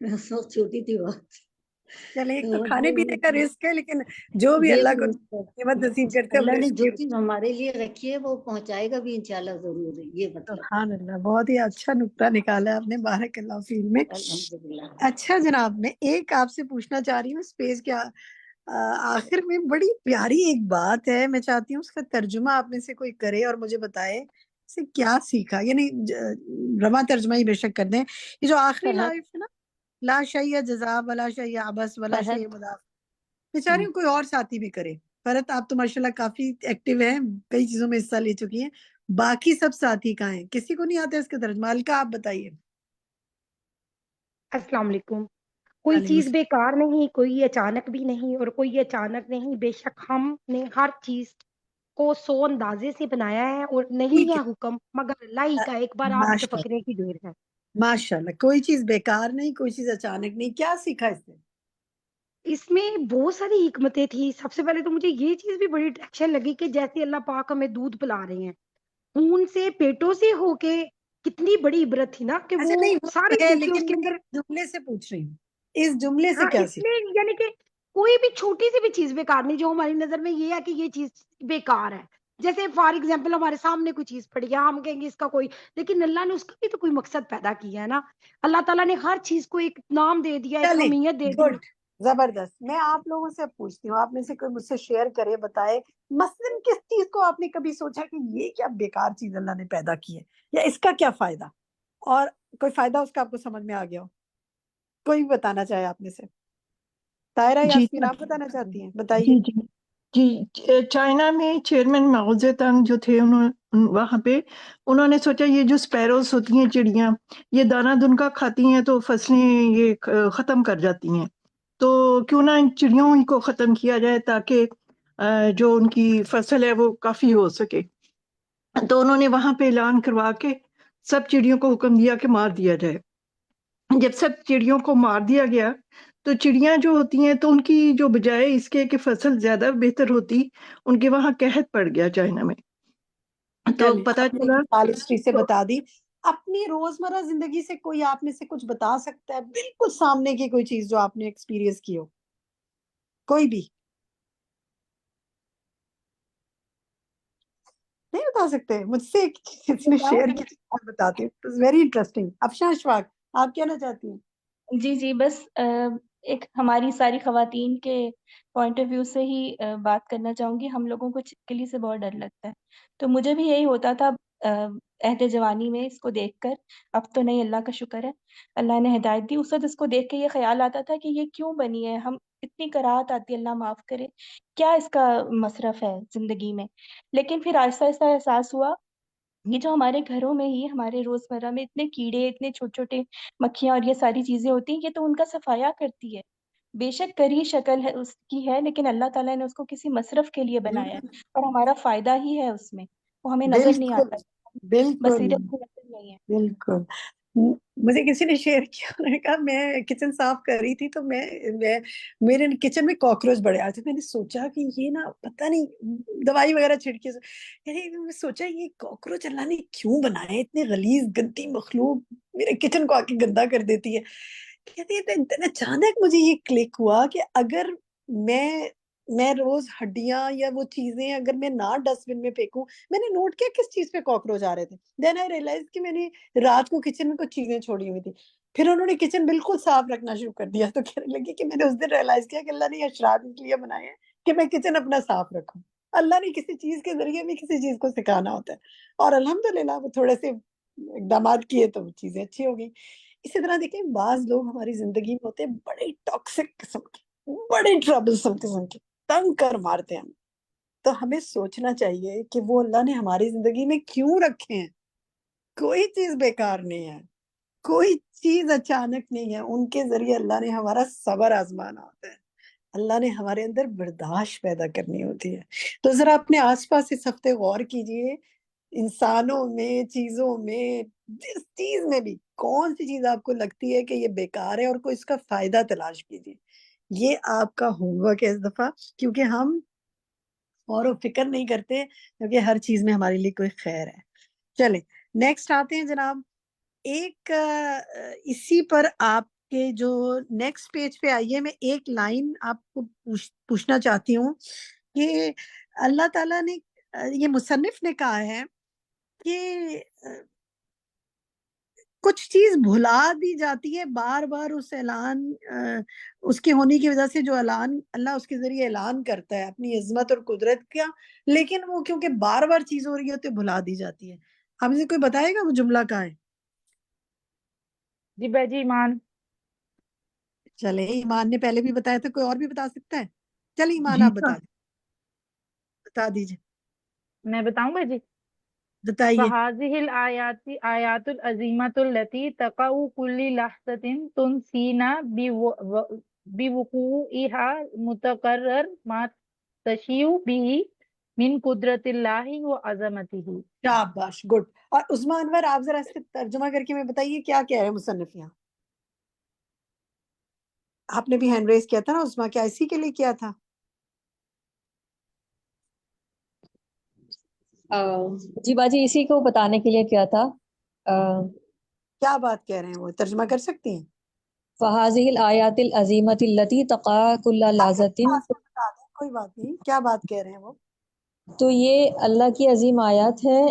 میں اس وقت چھوٹی تھی بہت. چلے ایک تو تو کھانے پینے کا رزق ہے، لیکن جو بھی یہ اللہ بھی کو رزق ہے. نعمت نصیب کرتے ہیں، اللہ وہ نے رزق جو ہی چیز ہمارے لیے رکھی ہے وہ پہنچائے گا بھی انشاءاللہ ضرور ہے، یہ مطلب. سبحان اللہ، بہت ہی اچھا نقطہ نکالا آپ نے، بارک اللہ فیل میں. الحمدللہ. اچھا جناب، میں ایک آپ سے پوچھنا چاہ رہی ہوں اس پیج کے آخر میں بڑی پیاری ایک بات ہے، میں چاہتی ہوں اس کا ترجمہ آپ میں سے کوئی کرے اور مجھے بتائے اس سے کیا سیکھا. یعنی رواں ترجمہ ہی بے شک کر دیں. یہ جو آخری لائف ہے نا، لا شیء جزا ولا شیء عبس ولا شیء مضاف، میں چاہ رہی ہوں کوئی اور ساتھی بھی کرے. فرحت آپ تو ماشاءاللہ کافی ایکٹیو ہیں، کئی چیزوں میں حصہ لے چکی ہیں. باقی سب ساتھی کہاں ہیں؟ کسی کو نہیں آتا اس کا ترجمہ؟ الکا آپ بتائیے. السلام علیکم. کوئی وعلیکم چیز السلام. بیکار نہیں، کوئی اچانک بھی نہیں اور کوئی اچانک نہیں. بے شک ہم نے ہر چیز کو 100 اندازے سے بنایا ہے اور نہیں ٹھیک ہے ہے. حکم مگر اللہ ہی کا. ایک بار آپ ماشاء متفکرے کی دیر ہے. ماشاءاللہ، کوئی چیز بیکار نہیں، کوئی چیز اچانک نہیں. کیا سیکھا اس سے؟ اس میں بہت ساری حکمتیں تھی. سب سے پہلے تو مجھے یہ چیز بھی بڑی اٹریکشن لگی کہ جیسے اللہ پاک ہمیں دودھ پلا رہے ہیں، خون سے پیٹوں سے ہو کے، کتنی بڑی عبرت تھی نا کہ اچھا وہ نہیں، وہ ساری تو ہے، چیزیں اس لیکن کے میں اندر. اس جملے سے پوچھ رہی ہوں، اس جملے سے ہاں کیا اس سیکھا؟ میں یعنی کہ کوئی بھی چھوٹی سی بھی چیز بیکار نہیں جو ہماری نظر میں یہ ہے کہ یہ چیز بیکار ہے. جیسے فار ایگزامپل ہمارے سامنے کوئی چیز پڑی ہے، ہم کہیں گے اس کا کوئی، لیکن اللہ نے اس کا بھی تو کوئی مقصد پیدا کیا ہے نا. اللہ تعالیٰ نے ہر چیز کو ایک نام دے دیا، ایک چلیں، اہمیت دے دی. گڈ، زبردست. میں آپ لوگوں سے پوچھتی ہوں، آپ میں سے کوئی مجھ سے شیئر کرے، بتائے مثلاً کس چیز کو آپ نے کبھی سوچا کہ یہ کیا بیکار چیز اللہ نے پیدا کی ہے، یا اس کا کیا فائدہ، اور کوئی فائدہ اس کا آپ کو سمجھ میں آ گیا ہو؟ کوئی بھی بتانا چاہے آپ میں سے. طاہرہ، جی یاسمین، آپ بتانا چاہتی ہیں؟ بتائیے. جی جی جی. چائنا میں چیئرمین ماؤ زے تنگ جو تھے، وہاں پہ انہوں نے سوچا یہ جو سپیروز ہوتی ہیں چڑیاں، یہ دانہ دن کا کھاتی ہیں تو فصلیں یہ ختم کر جاتی ہیں، تو کیوں نہ ان چڑیوں ہی کو ختم کیا جائے تاکہ جو ان کی فصل ہے وہ کافی ہو سکے. تو انہوں نے وہاں پہ اعلان کروا کے سب چڑیوں کو حکم دیا کہ مار دیا جائے. جب سب چڑیوں کو مار دیا گیا تو چڑیاں جو ہوتی ہیں تو ان کی جو بجائے اس کے کہ فصل زیادہ بہتر ہوتی، ان کے وہاں قحط پڑ گیا چائنا میں. تو چلیں، پتا آپ نے چلا ہسٹری سے بتا دی. اپنی روزمرہ زندگی سے کوئی آپ میں سے کچھ بتا سکتا ہے، بالکل سامنے کی کوئی چیز جو آپ نے ایکسپیرینس کی ہو؟ کوئی بھی نہیں بتا سکتے؟ مجھ سے ایک چیز اس نے شیئر کی، آپ بتاتے ہیں، ویری انٹرسٹنگ. افشاں اشفاق، آپ کہنا چاہتی ہیں؟ جی جی، بس ایک ہماری ساری خواتین کے پوائنٹ آف ویو سے ہی بات کرنا چاہوں گی. ہم لوگوں کو چھپکلی سے بہت ڈر لگتا ہے، تو مجھے بھی یہی ہوتا تھا عہد جوانی میں اس کو دیکھ کر. اب تو نہیں، اللہ کا شکر ہے، اللہ نے ہدایت دی. اس وقت اس کو دیکھ کے یہ خیال آتا تھا کہ یہ کیوں بنی ہے، ہم اتنی کراہت آتی ہے، اللہ معاف کرے، کیا اس کا مصرف ہے زندگی میں. لیکن پھر آہستہ آہستہ احساس ہوا یہ جو ہمارے گھروں میں ہی ہمارے روزمرہ میں اتنے کیڑے، اتنے چھوٹے چھوٹے مکھیاں اور یہ ساری چیزیں ہوتی ہیں، یہ تو ان کا صفایا کرتی ہے. بے شک کری شکل ہے اس کی ہے، لیکن اللہ تعالیٰ نے اس کو کسی مصرف کے لیے بنایا ہے اور ہمارا فائدہ ہی ہے اس میں. وہ ہمیں نظر نہیں بالکل آتا، بالکل بصیرت کی نظر نہیں ہے. بالکل. مجھے کسی نے شیئر کیا، انہوں نے کہا میں کچن صاف کر رہی تھی تو میرے کچن میں کاکروچ بڑے آئے تھے. میں نے سوچا کہ یہ نا پتہ نہیں دوائی وغیرہ چھڑکی، یعنی میں سوچا یہ کاکروچ اللہ نے کیوں بنائے، اتنے غلیظ گندی مخلوق میرے کچن کو آ کے گندا کر دیتی ہے. کہتے ہیں اچانک مجھے یہ کلک ہوا کہ اگر میں روز ہڈیاں یا وہ چیزیں اگر میں نہ ڈسٹ بن میں پھینکوں. میں نے نوٹ کیا کس چیز پہ کاکروچ آ رہے تھے. دین آئی ریئلائز کہ میں نے رات کو کچن میں کچھ چیزیں چھوڑی ہوئی تھی. پھر انہوں نے کچن بالکل صاف رکھنا شروع کر دیا، تو کہنے لگی کہ میں نے اس دن ریئلائز کیا کہ اللہ نے اشراط اس لیے بنائے ہیں کہ میں کچن اپنا صاف رکھوں. اللہ نے کسی چیز کے ذریعے میں کسی چیز کو سکھانا ہوتا ہے، اور الحمدللہ وہ تھوڑے سے اقدامات کیے تو وہ چیزیں اچھی ہو گئی. اسی طرح دیکھیں بعض لوگ ہماری زندگی میں ہوتے ہیں بڑے ٹاکسک قسم کے، بڑے ٹربلسم قسم کے، تنگ کر مارتے ہیں. تو ہمیں سوچنا چاہیے کہ وہ اللہ نے ہماری زندگی میں کیوں رکھے ہیں. کوئی چیز بیکار نہیں ہے. کوئی چیز اچانک نہیں ہے، ان کے ذریعے اللہ نے ہمارا صبر آزمانا ہوتا ہے، اللہ نے ہمارے اندر برداشت پیدا کرنی ہوتی ہے۔ تو ذرا اپنے آس پاس اس ہفتے غور کیجئے، انسانوں میں، چیزوں میں، جس چیز میں بھی کون سی چیز آپ کو لگتی ہے کہ یہ بیکار ہے اور کوئی اس کا فائدہ تلاش کیجئے۔ یہ آپ کا ہوم ورک ہے اس دفعہ، کیونکہ ہم غور و فکر نہیں کرتے کیونکہ ہر چیز میں ہمارے لیے کوئی خیر ہے۔ چلیں نیکسٹ آتے ہیں جناب، ایک اسی پر آپ کے جو نیکسٹ پیج پہ آئیے، میں ایک لائن آپ کو پوچھنا چاہتی ہوں کہ اللہ تعالیٰ نے یہ مصنف نے کہا ہے کہ کچھ چیز بھلا دی جاتی ہے بار بار، اس اعلان اس کے ہونے کی وجہ سے جو اعلان اللہ اس کے ذریعے اعلان کرتا ہے اپنی عظمت اور قدرت کا، لیکن وہ کیونکہ بار بار چیز ہو رہی ہے تو بھلا دی جاتی ہے۔ ہم سے کوئی بتائے گا وہ جملہ کہاں ہے؟ جی باجی ایمان۔ چلے ایمان نے پہلے بھی بتایا تھا، کوئی اور بھی بتا سکتا ہے؟ چلے ایمان جی آپ بتا دیجیے، میں بتاؤں باجی؟ بتائیے۔ فهذه الآيات العظيمة التي تقع كل لحظة تنسينا بوقوعها متكرر ما تشيع به من قدرت اللہ وعظمته۔ شاباش، گڈ۔ اور عثمان انور آپ ذرا اس کا ترجمہ کر کے میں بتائیے کیا کہہ رہے ہیں مصنف یہاں؟ آپ نے بھی ہینڈ ریز کیا تھا نا عثمان، کیا اسی کے لیے کیا تھا؟ جی باجی اسی کو بتانے کے لیے کیا تھا۔ کیا بات کہہ رہے ہیں، وہ ترجمہ کر سکتی ہیں؟ فہذه الآیات العظیمۃ التي تقع كل لحظة، بتا دیں کوئی بات نہیں، کیا بات کہہ رہے ہیں وہ؟ تو یہ اللہ کی عظیم آیات ہے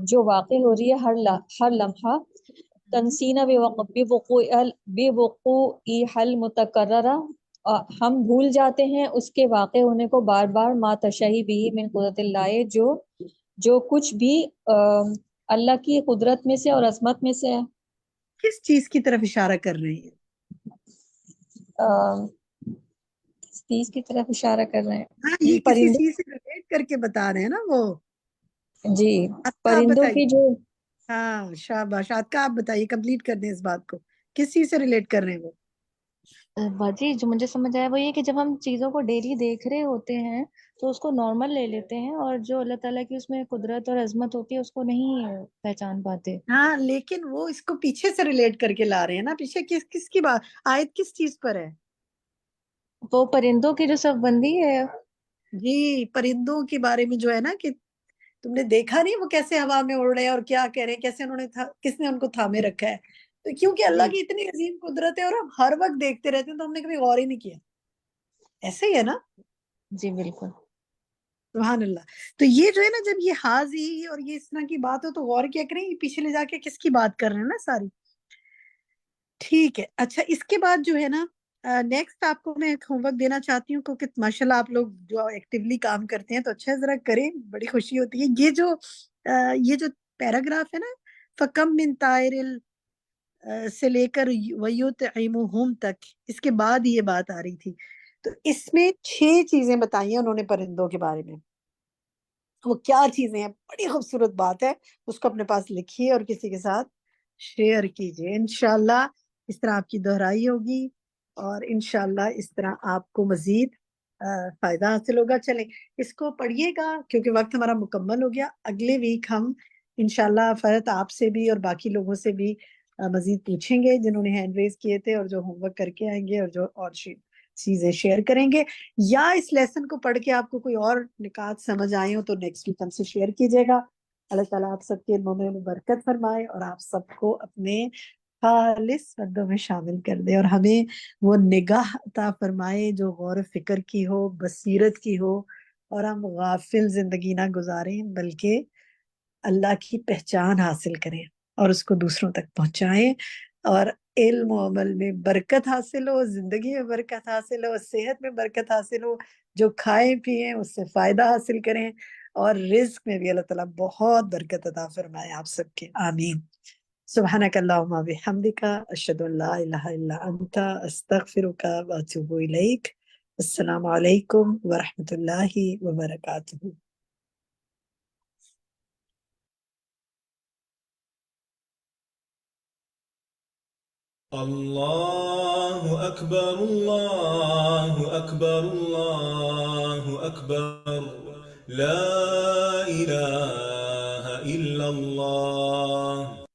جو واقع ہو رہی ہے ہر لمحہ، تنسینا بوقوعها المتکررہ، ہم بھول جاتے ہیں اس کے واقع ہونے کو بار بار، ما تشہی بھی من قدرت اللہ، جو کچھ بھی اللہ کی قدرت میں سے اور عظمت میں سے ہے۔ کس چیز کی طرف اشارہ کر رہے ہیں؟ کس چیز کی طرف اشارہ کر رہے ہیں؟ ہاں یہ کسی چیز سے ریلیٹ کر کے بتا رہے ہیں نا وہ۔ جی آپ پرندوں بتائیے۔ کی جو، ہاں شاباش، آپ بتائیے، کمپلیٹ کر دیں اس بات کو، کس چیز سے ریلیٹ کر رہے ہیں وہ؟ باجی جو مجھے سمجھ آیا وہ یہ کہ جب ہم چیزوں کو ڈیلی دیکھ رہے ہوتے ہیں تو اس کو نارمل لے لیتے ہیں، اور جو اللہ تعالیٰ کی اس میں قدرت اور عظمت ہوتی ہے اس کو نہیں پہچان پاتے۔ ہاں لیکن وہ اس کو پیچھے سے ریلیٹ کر کے لا رہے ہیں نا، پیچھے کس کی بات، آیت کس چیز پر ہے؟ وہ پرندوں کی جو صف بندی ہے۔ جی پرندوں کے بارے میں جو ہے نا، کہ تم نے دیکھا نہیں وہ کیسے ہوا میں اڑ رہے ہیں اور کیا کہہ رہے ہیں، کیسے انہوں نے کس نے ان کو تھامے رکھا ہے، تو کیونکہ اللہ کی اتنی عظیم قدرت ہے اور ہم ہر وقت دیکھتے رہتے ہیں تو ہم نے کبھی غور ہی نہیں کیا، ایسے ہی ہے نا؟ جی بالکل سبحان اللہ۔ تو یہ جو ہے نا، جب یہ حاضی اور یہ اس طرح کی بات ہو تو غور کیا کریں یہ پیچھے لے جا کے کس کی بات کر رہے ہیں نا ساری۔ ٹھیک ہے، اچھا اس کے بعد جو ہے نا نیکسٹ آپ کو میں ایک ہوم ورک دینا چاہتی ہوں، کیونکہ ماشاءاللہ آپ لوگ جو ایکٹیولی کام کرتے ہیں تو اچھا ذرا کریں، بڑی خوشی ہوتی ہے۔ یہ جو پیراگراف ہے نا، فَكَمْ مِن طَائِرٍ سے لے کر وَيُطْعِمُهُمْ تک، اس کے بعد یہ بات آ رہی تھی، تو اس میں 6 چیزیں بتائی ہیں انہوں نے پرندوں کے بارے میں۔ وہ کیا چیزیں ہیں، بڑی خوبصورت بات ہے، اس کو اپنے پاس لکھیے اور کسی کے ساتھ شیئر کیجیے، انشاءاللہ اس طرح آپ کی دہرائی ہوگی اور انشاءاللہ اس طرح آپ کو مزید فائدہ حاصل ہوگا۔ چلیں اس کو پڑھیے گا کیونکہ وقت ہمارا مکمل ہو گیا، اگلے ویک ہم انشاءاللہ فرحت آپ سے بھی اور باقی لوگوں سے بھی مزید پوچھیں گے جنہوں نے ہینڈ ریز کیے تھے اور جو ہوم ورک کر کے آئیں گے اور جو اور چیزیں شیئر کریں گے، یا اس لیسن کو پڑھ کے آپ کو کوئی اور نکات سمجھ آئے ہو تو نیکسٹ ویک ہم سے شیئر کیجیے گا۔ اللہ تعالیٰ آپ سب کے علموں میں برکت فرمائے اور آپ سب کو اپنے خالص بندوں میں شامل کر دے، اور ہمیں وہ نگاہ عطا فرمائے جو غور و فکر کی ہو، بصیرت کی ہو، اور ہم غافل زندگی نہ گزاریں بلکہ اللہ کی پہچان حاصل کریں اور اس کو دوسروں تک پہنچائیں، اور علم و عمل میں برکت حاصل ہو، زندگی میں برکت حاصل ہو، صحت میں برکت حاصل ہو، جو کھائیں پیئیں اس سے فائدہ حاصل کریں، اور رزق میں بھی اللہ تعالیٰ بہت برکت عطا فرمائے آپ سب کے، آمین۔ سبحانک اللہم بحمدک، اشہد ان لا الہ الا انت، استغفرک واتوب الیک۔ السلام علیکم ورحمۃ اللہ وبرکاتہ۔ الله أكبر الله أكبر الله أكبر لا إله إلا الله